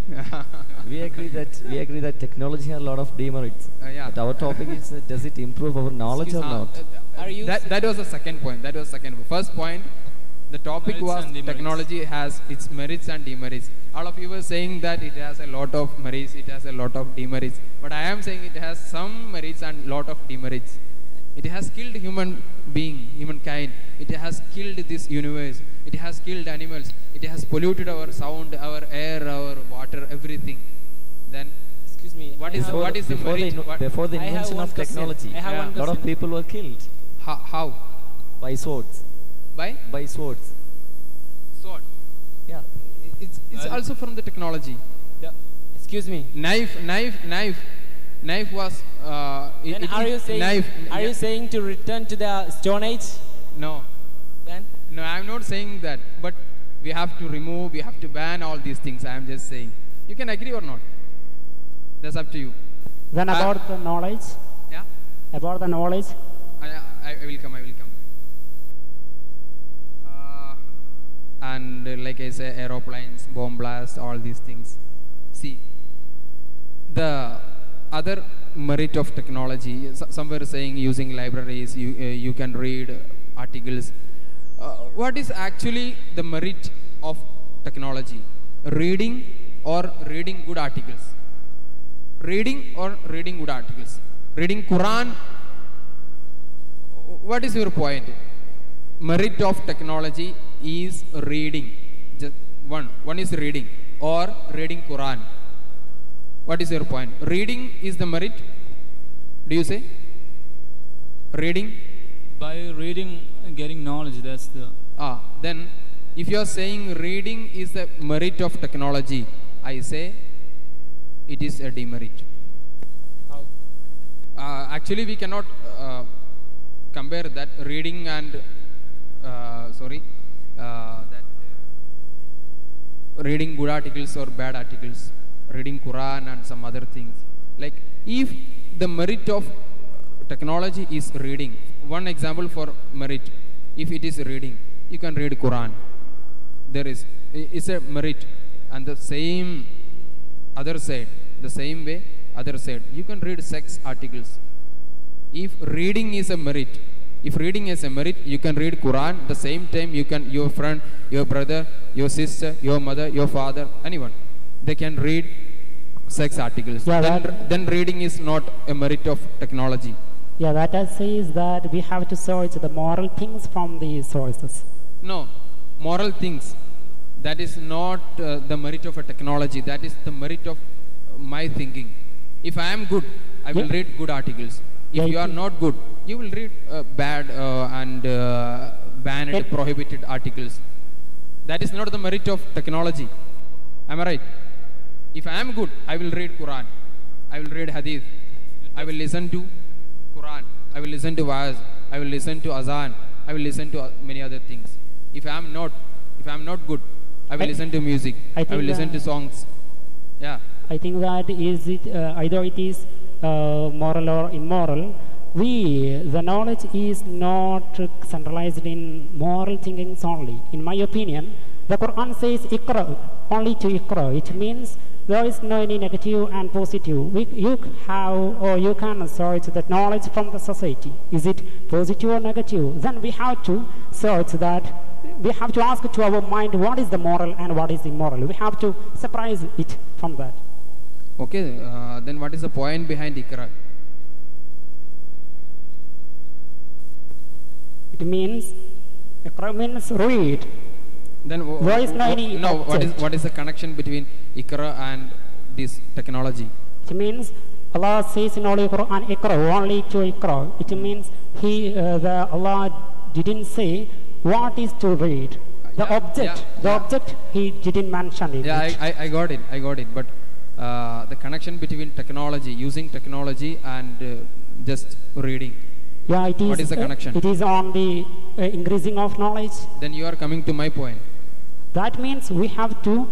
Speaker 5: We agree that technology has a lot of demerits.
Speaker 17: Yeah.
Speaker 5: But our topic is does it improve our knowledge or not?
Speaker 17: That was the second point. First point, the topic was technology has its merits and demerits. All of you were saying that it has a lot of merits, it has a lot of demerits. But I am saying it has some merits and lot of demerits. It has killed humankind. It has killed this universe. It has killed animals. It has polluted our sound, our air, our water, everything. Then,
Speaker 19: excuse me.
Speaker 17: What is the merit?
Speaker 5: Before the invention of technology, a lot of people were killed.
Speaker 17: How?
Speaker 5: By swords. By swords.
Speaker 17: Sword.
Speaker 5: Yeah.
Speaker 17: It's also from the technology.
Speaker 19: Yeah. Excuse me.
Speaker 17: Knife was.
Speaker 19: Then are you saying to return to the Stone Age?
Speaker 17: No.
Speaker 19: Then?
Speaker 17: No, I am not saying that. But we have to remove, we have to ban all these things. I am just saying. You can agree or not. That's up to you.
Speaker 4: Then about the knowledge.
Speaker 17: Yeah.
Speaker 4: About the knowledge.
Speaker 17: I will come. And like I say, aeroplanes, bomb blasts, all these things. See, the other merit of technology, some were saying using libraries, you can read articles. What is actually the merit of technology? Reading or reading good articles? Reading or reading good articles? Reading Quran? What is your point? Merit of technology is reading. Just one is reading or reading Quran. What is your point? Reading is the merit. Do you say? Reading?
Speaker 7: By reading, getting knowledge, that's the...
Speaker 17: Then if you are saying reading is the merit of technology, I say it is a demerit.
Speaker 19: How?
Speaker 17: Actually, we cannot compare that reading and reading good articles or bad articles, reading Quran and some other things. Like if the merit of technology is reading, one example for merit, if it is reading, you can read Quran. It's a merit. And the same other side, the same way, other side, you can read sex articles. If reading is a merit, you can read Quran. The same time you can, your friend, your brother, your sister, your mother, your father, anyone, they can read sex articles.
Speaker 4: Yeah,
Speaker 17: then reading is not a merit of technology.
Speaker 4: Yeah, that I say is that we have to search the moral things from these sources.
Speaker 17: No, moral things, that is not the merit of a technology. That is the merit of my thinking. If I am good, I will read good articles. If you are not good, you will read bad and banned, prohibited articles. That is not the merit of technology. Am I right? If I am good, I will read Quran. I will read Hadith. I will listen to Quran. I will listen to Wa'az. I will listen to Azan. I will listen to many other things. If I am not good, I will listen to music. I will listen to songs. Yeah.
Speaker 4: I think that either it is moral or immoral, the knowledge is not centralized in moral thinkings only. In my opinion, the Quran says Iqra, only to Iqra. It means there is no any negative and positive. You have or you can search that knowledge from the society. Is it positive or negative? Then we have to search that. We have to ask to our mind what is the moral and what is immoral. We have to separate it from that.
Speaker 17: Okay, then what is the point behind Iqra?
Speaker 4: It means Iqra means read.
Speaker 17: Then
Speaker 4: there is no any
Speaker 17: what is the connection between Iqra and this technology?
Speaker 4: It means Allah says in Holy Quran Iqra, only to Iqra. It means Allah didn't say what is to read. The object he didn't mention it.
Speaker 17: Yeah, I got it. But the connection between technology, using technology and just reading.
Speaker 4: Yeah, it is.
Speaker 17: What is the connection?
Speaker 4: It is on the increasing of knowledge.
Speaker 17: Then you are coming to my point.
Speaker 4: That means we have to.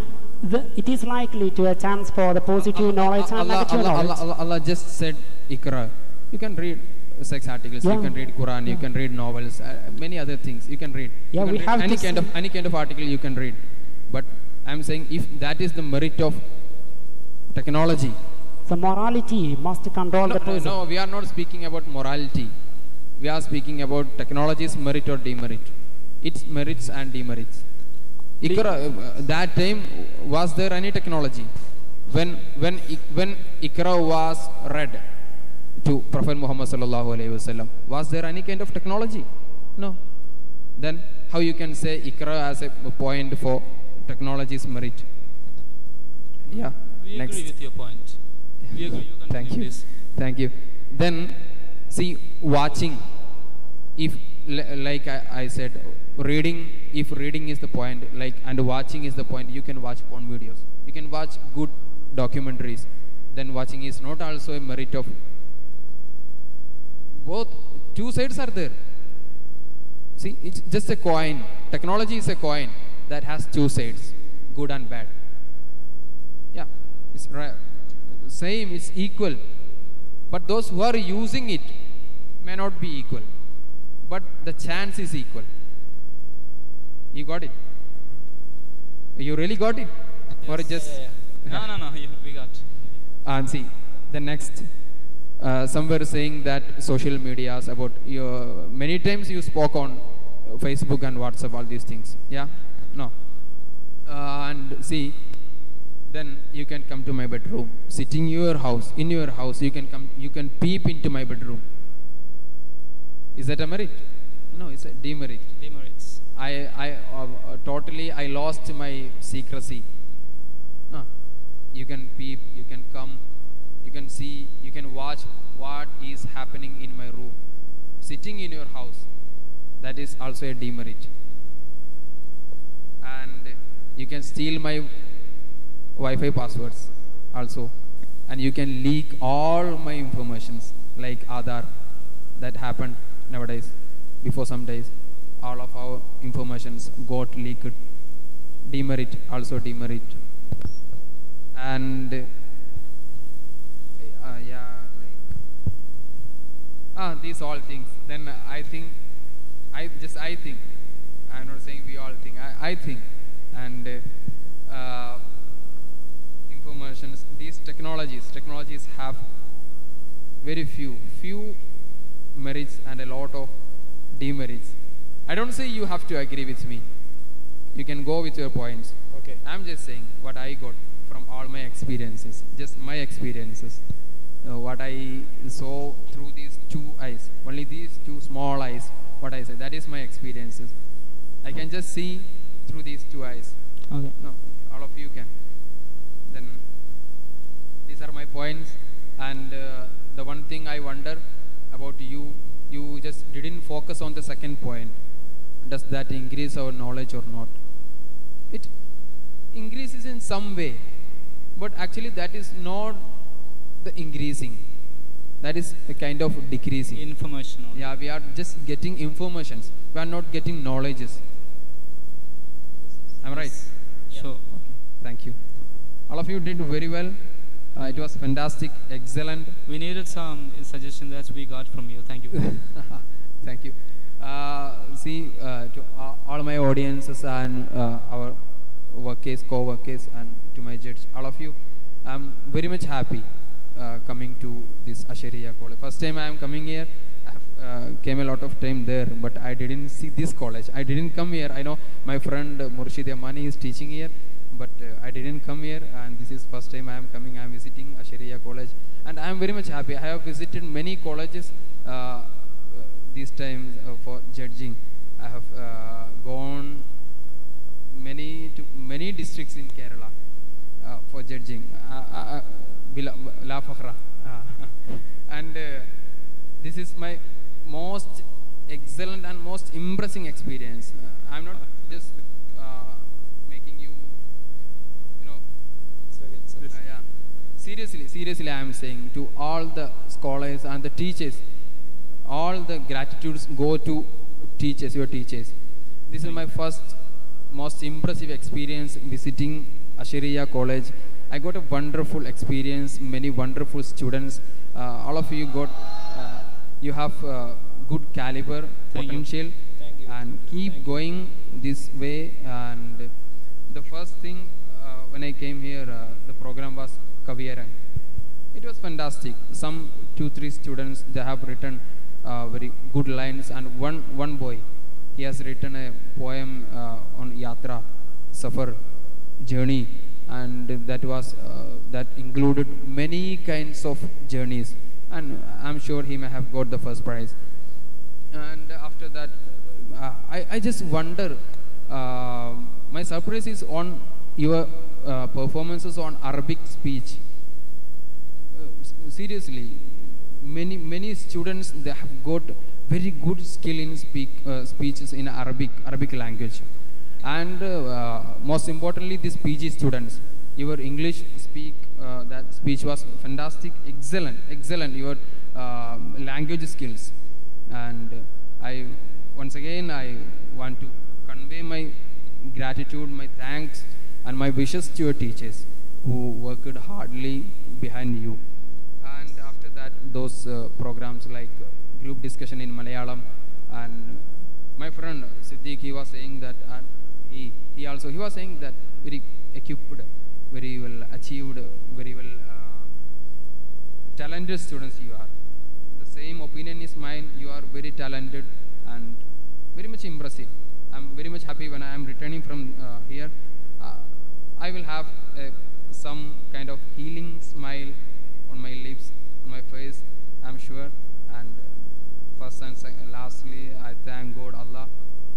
Speaker 4: It is likely to a chance for the positive knowledge and negative knowledge.
Speaker 17: Allah just said Iqra. You can read sex articles. You can read Quran. You can read novels. Many other things you can read.
Speaker 4: Yeah, we have
Speaker 17: any kind of article you can read. But I am saying if that is the merit of technology,
Speaker 4: the morality must control the person.
Speaker 17: No, we are not speaking about morality. We are speaking about technology's merit or demerit. Its merits and demerits. Iqra, that time, was there any technology? When Iqra was read to Prophet Muhammad sallallahu alaihi wasallam, was there any kind of technology? No. Then how you can say Iqra as a point for technology's merit? Yeah.
Speaker 7: We
Speaker 17: Next.
Speaker 7: agree with your point. We agree. You
Speaker 17: Thank you.
Speaker 7: This.
Speaker 17: Thank you. Then, see, watching. If, like I said, reading. If reading is the point, and watching is the point, you can watch porn videos. You can watch good documentaries. Then watching is not also a merit of. Both two sides are there. See, it's just a coin. Technology is a coin that has two sides, good and bad. Yeah, it's same, it's equal. But those who are using it may not be equal. But the chance is equal. You got it? You really got it?
Speaker 7: Yes,
Speaker 17: or just...
Speaker 7: Yeah. No, we got.
Speaker 17: And see, the next... some were saying that social medias about your... Many times you spoke on Facebook and WhatsApp, all these things. Yeah? No. And see, then you can come to my bedroom. Sitting in your house, you can come, you can peep into my bedroom. Is that a merit? No, it's a demerit.
Speaker 7: Demerits.
Speaker 17: I lost my secrecy. No. You can peep, you can come, you can see, you can watch what is happening in my room. Sitting in your house, that is also a demerit. And you can steal my Wi-Fi passwords also. And you can leak all my informations like Aadhaar. That happened nowadays. Before some days, all of our informations got leaked. Demerit, also demerit. And these all things. Then I think, I'm not saying we all think, I think. And informations, these technologies have very few merits and a lot of demerits. I don't say you have to agree with me. You can go with your points.
Speaker 7: Okay.
Speaker 17: I'm just saying what I got from all my experiences, just my experiences. What I saw through these two eyes, only these two small eyes, what I say, that is my experiences. I can just see through these two eyes.
Speaker 7: Okay.
Speaker 17: No, all of you can. Then these are my points, and the one thing I wonder about you just didn't focus on the second point. Does that increase our knowledge or not? It increases in some way, but actually that is not the increasing. That is a kind of decreasing.
Speaker 7: Information.
Speaker 17: Yeah, we are just getting informations. We are not getting knowledges. Am I right?
Speaker 7: Sure.
Speaker 17: Okay. Thank you. All of you did very well. It was fantastic, excellent.
Speaker 7: We needed some suggestion that we got from you. Thank you.
Speaker 17: Thank you. To all my audiences and our workers, co-workers, and to my judge, all of you, I'm very much happy coming to this Ashariya college. First time I am coming here. I have came a lot of time there, but I didn't see this college. I didn't come here. I know my friend Murshid Yamani is teaching here, but I didn't come here, and this is first time I am coming. I am visiting Ashariya college, and I am very much happy. I have visited many colleges these times for judging. I have gone many districts in Kerala for judging. La Fakhra. And this is my most excellent and most impressive experience. I'm not just making you, yeah. Seriously, I am saying to all the scholars and the teachers, all the gratitudes go to teachers, your teachers. This is my first, most impressive experience visiting Ashariya College. I got a wonderful experience, many wonderful students. All of you got, you have good caliber, potential, and keep going this way. And the first thing when I came here, the program was Kaviyarang. It was fantastic. Some 2-3 students, they have written very good lines, and one boy, he has written a poem on Yatra, Safar, journey, and that was that included many kinds of journeys, and I'm sure he may have got the first prize. And after that, I just wonder, my surprise is on your performances on Arabic speech. Seriously, many students, they have got very good skill in speeches in Arabic language, and most importantly, these PG students, your English that speech was fantastic, excellent your language skills. And once again I want to convey my gratitude, my thanks, and my wishes to your teachers who worked hardly behind you. And after that, those programs like group discussion in Malayalam, and my friend Siddiq, he was saying that, and he was saying that very equipped, very well achieved, very well talented students you are. The same opinion is mine. You are very talented and very much impressive. I'm very much happy when I am returning from here. I will have some kind of healing smile on my lips, on my face, I'm sure. And first and lastly, I thank God, Allah,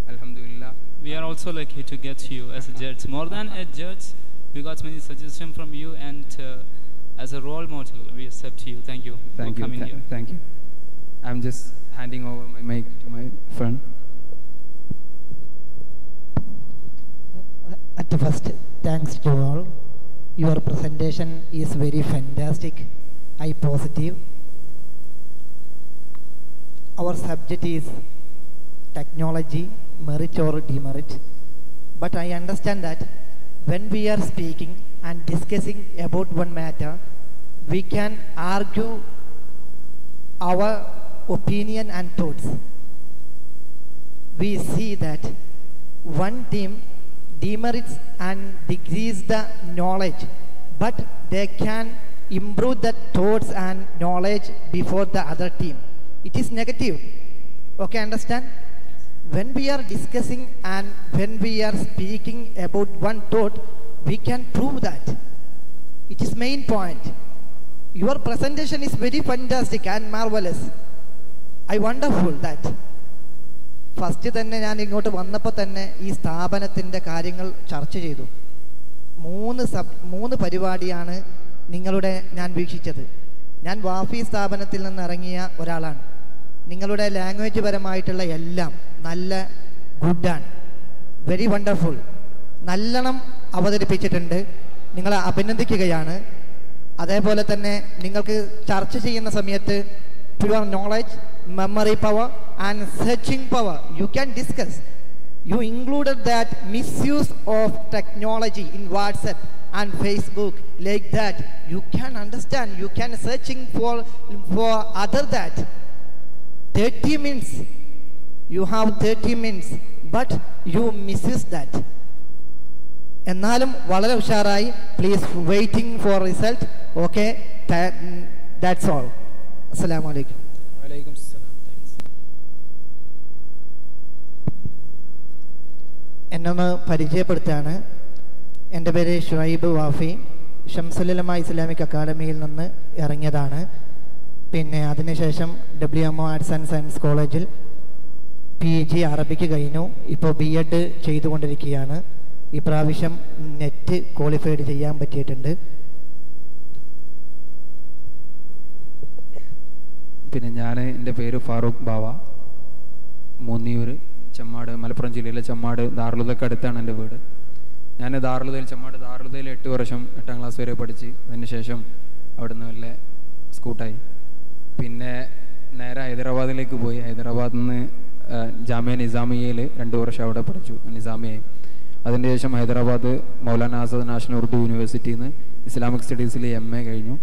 Speaker 17: Alhamdulillah.
Speaker 7: We are also lucky to get you as a judge. More than a judge, we got many suggestions from you, and as a role model, we accept you. Thank you for coming here.
Speaker 17: Thank you. I'm just handing over my mic to my friend.
Speaker 16: At first, thanks to all. Your presentation is very fantastic. I positive. Our subject is technology, merit or demerit. But I understand that when we are speaking and discussing about one matter, we can argue our opinion and thoughts. We see that one team demerits and decrease the knowledge, but they can improve the thoughts and knowledge before the other team. It is negative. Okay, understand? When we are discussing and when we are speaking about one thought, we can prove that. It is main point. Your presentation is very fantastic and marvelous. I wonderful that. First തന്നെ ഞാൻ ഇങ്ങോട്ട് വന്നപ്പോൾ തന്നെ ഈ സ്ഥാപനത്തിൻ്റെ കാര്യങ്ങൾ ചർച്ച ചെയ്തു. മൂന്ന് പരിപാടിയാണ് നിങ്ങളുടെ ഞാൻ വീക്ഷിച്ചത്. ഞാൻ വാഫി സ്ഥാപനത്തിൽ നിന്ന് ഇറങ്ങിയ ഒരാളാണ്. നിങ്ങളുടെ ലാംഗ്വേജ് പരമായിട്ടുള്ള എല്ലാം നല്ല ഗുഡാണ്, വെരി വണ്ടർഫുൾ, നല്ലോണം അവതരിപ്പിച്ചിട്ടുണ്ട്. നിങ്ങളെ അഭിനന്ദിക്കുകയാണ്. അതേപോലെ തന്നെ നിങ്ങൾക്ക് ചർച്ച ചെയ്യുന്ന സമയത്ത് pure knowledge, memory power and searching power, you can discuss. You included that misuse of technology in WhatsApp and Facebook, like that. You can understand, you can searching for other that. 30 minutes, you have 30 minutes, but you misuse that. എന്നാലും വളരെ ഉഷാറായി. Please waiting for result. Okay, that's all. അസ്സലാമു അലൈക്കും.
Speaker 11: വലൈക്കും സലാം.
Speaker 16: എന്നൊന്ന് പരിചയപ്പെടുത്താണ്. എൻ്റെ പേര് Shoaib Wafy. Shamsul Ulama Islamic അക്കാഡമിയിൽ നിന്ന് ഇറങ്ങിയതാണ്. പിന്നെ അതിനുശേഷം WMO ആർട്സ് ആൻഡ് സയൻസ് കോളേജിൽ PG അറബിക്ക് കഴിഞ്ഞു. ഇപ്പോൾ BEd ചെയ്തുകൊണ്ടിരിക്കുകയാണ്. ഈ പ്രാവശ്യം നെറ്റ് ക്വാളിഫൈഡ് ചെയ്യാൻ പറ്റിയിട്ടുണ്ട്.
Speaker 17: പിന്നെ എൻ്റെ പേര് ഫാറൂഖ് ബാവ. മൂന്നിയൂർ ചെമ്മാട്, മലപ്പുറം ജില്ലയിലെ ചെമ്മാട് ദാറുലുദക്ക് അടുത്താണ് എൻ്റെ വീട്. ഞാൻ ചെമ്മാട് ദാറുലുദയിൽ 8 വർഷം 8ാം ക്ലാസ് വരെ പഠിച്ച് അതിനുശേഷം അവിടെ നിന്ന് വല്ല സ്കൂട്ടായി. പിന്നെ നേരെ ഹൈദരാബാദിലേക്ക് പോയി. ഹൈദരാബാദിൽ നിന്ന് ജാമിയ നിസാമിയയിൽ 2 വർഷം അവിടെ പഠിച്ചു, നിസാമിയായി. അതിന് ശേഷം ഹൈദരാബാദ് മൗലാന ആസാദ് നാഷണൽ ഉറുദു യൂണിവേഴ്സിറ്റിയിൽ നിന്ന് ഇസ്ലാമിക് സ്റ്റഡീസിൽ MA കഴിഞ്ഞു.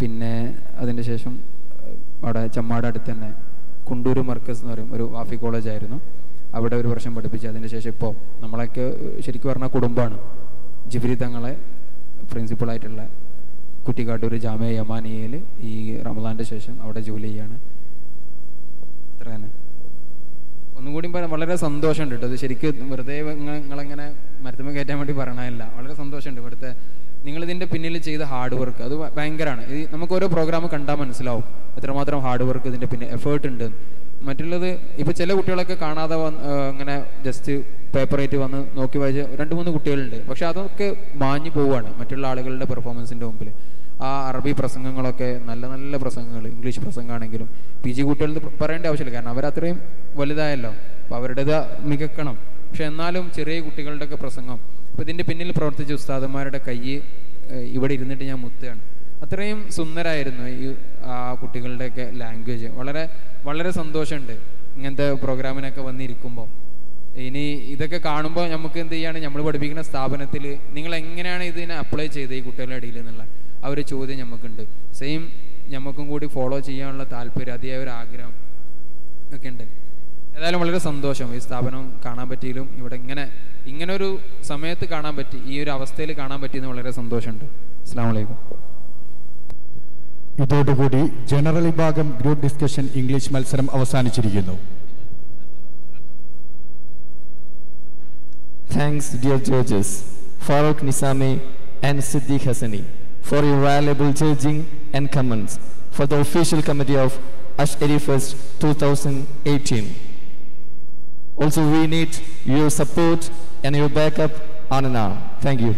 Speaker 17: പിന്നെ അതിൻ്റെ ശേഷം അവിടെ ചെമ്മാട് അടുത്ത് തന്നെ കുണ്ടൂർ മർക്കസ് എന്ന് പറയും ഒരു വാഫി കോളേജായിരുന്നു, അവിടെ 1 വർഷം പഠിപ്പിച്ചു. അതിന് ശേഷം ഇപ്പോൾ നമ്മളൊക്കെ ശരിക്കും പറഞ്ഞാൽ കുടുംബമാണ്. ജിബ്രി തങ്ങളെ പ്രിൻസിപ്പളായിട്ടുള്ള കുറ്റിക്കാട്ടൂർ ജാമിയ യമാനിയയിൽ ഈ റമദാൻ്റെ ശേഷം അവിടെ ജോലി ചെയ്യാണ്. അത്ര തന്നെ. ഒന്നും കൂടി വളരെ സന്തോഷമുണ്ട് കേട്ടോ. അത് ശരിക്കും വെറുതെ നിങ്ങളങ്ങനെ മരത്തുമ്മ കയറ്റാൻ വേണ്ടി പറയണമല്ല. വളരെ സന്തോഷമുണ്ട് ഇവിടുത്തെ നിങ്ങളിതിൻ്റെ പിന്നിൽ ചെയ്ത ഹാർഡ് വർക്ക്. അത് ഭയങ്കരമാണ്. ഇത് നമുക്ക് ഓരോ പ്രോഗ്രാം കണ്ടാൽ മനസ്സിലാവും എത്രമാത്രം ഹാർഡ് വർക്ക് ഇതിൻ്റെ പിന്നെ എഫേർട്ട് ഉണ്ട്. മറ്റുള്ളത് ഇപ്പോൾ ചില കുട്ടികളൊക്കെ കാണാതെ അങ്ങനെ ജസ്റ്റ് പേപ്പറായിട്ട് വന്ന് നോക്കി വായിച്ച 2-3 കുട്ടികളുണ്ട്. പക്ഷെ അതൊക്കെ മാഞ്ഞു പോവുകയാണ് മറ്റുള്ള ആളുകളുടെ പെർഫോമൻസിൻ്റെ മുമ്പിൽ. ആ അറബി പ്രസംഗങ്ങളൊക്കെ നല്ല നല്ല പ്രസംഗങ്ങൾ, ഇംഗ്ലീഷ് പ്രസംഗമാണെങ്കിലും PG കുട്ടികൾ പറയേണ്ട ആവശ്യമില്ല, കാരണം അവരത്രയും വലുതായല്ലോ. അപ്പോൾ അവരുടേത് മികക്കണം. പക്ഷെ എന്നാലും ചെറിയ കുട്ടികളുടെയൊക്കെ പ്രസംഗം, അപ്പോൾ ഇതിൻ്റെ പിന്നിൽ പ്രവർത്തിച്ച ഉസ്താദന്മാരുടെ കൈ ഇവിടെ ഇരുന്നിട്ട് ഞാൻ മുത്തുകയാണ്. അത്രയും സുന്ദരമായിരുന്നു ഈ ആ കുട്ടികളുടെയൊക്കെ ലാംഗ്വേജ്. വളരെ വളരെ സന്തോഷമുണ്ട് ഇങ്ങനത്തെ പ്രോഗ്രാമിനൊക്കെ വന്നിരിക്കുമ്പോൾ. ഇനി ഇതൊക്കെ കാണുമ്പോൾ നമുക്ക് എന്ത് ചെയ്യാണ്, നമ്മൾ പഠിപ്പിക്കുന്ന സ്ഥാപനത്തിൽ നിങ്ങൾ എങ്ങനെയാണ് ഇതിനെ അപ്ലൈ ചെയ്തത് ഈ കുട്ടികളുടെ ഇടയിൽ എന്നുള്ള ആ ഒരു ചോദ്യം നമുക്കുണ്ട്. സെയിം നമുക്കും കൂടി ഫോളോ ചെയ്യാനുള്ള താല്പര്യം, അതിയായ ഒരു ആഗ്രഹം ഒക്കെ ഉണ്ട്. ഏതായാലും വളരെ സന്തോഷം ഈ സ്ഥാപനം കാണാൻ പറ്റിയാലും ഇവിടെ ഇങ്ങനെ ഒരു സമയത്ത് കാണാൻ പറ്റി, ഈ ഒരു അവസ്ഥയിൽ കാണാൻ പറ്റിയെന്ന് വളരെ സന്തോഷമുണ്ട്. അസ്സലാമു അലൈക്കും.
Speaker 2: ഇതോടുകൂടി ജനറൽ വിഭാഗം ഗ്രൂപ്പ് ഡിസ്കഷൻ ഇംഗ്ലീഷ് മത്സരം അവസാനിച്ചിരിക്കുന്നു.
Speaker 5: Thanks, dear judges, Farooq Nisami and Siddiq Hassani, for your valuable judging and comments for the official committee of Ash'ari Fest 2018. Also, we need your support and your backup on and on. Thank you.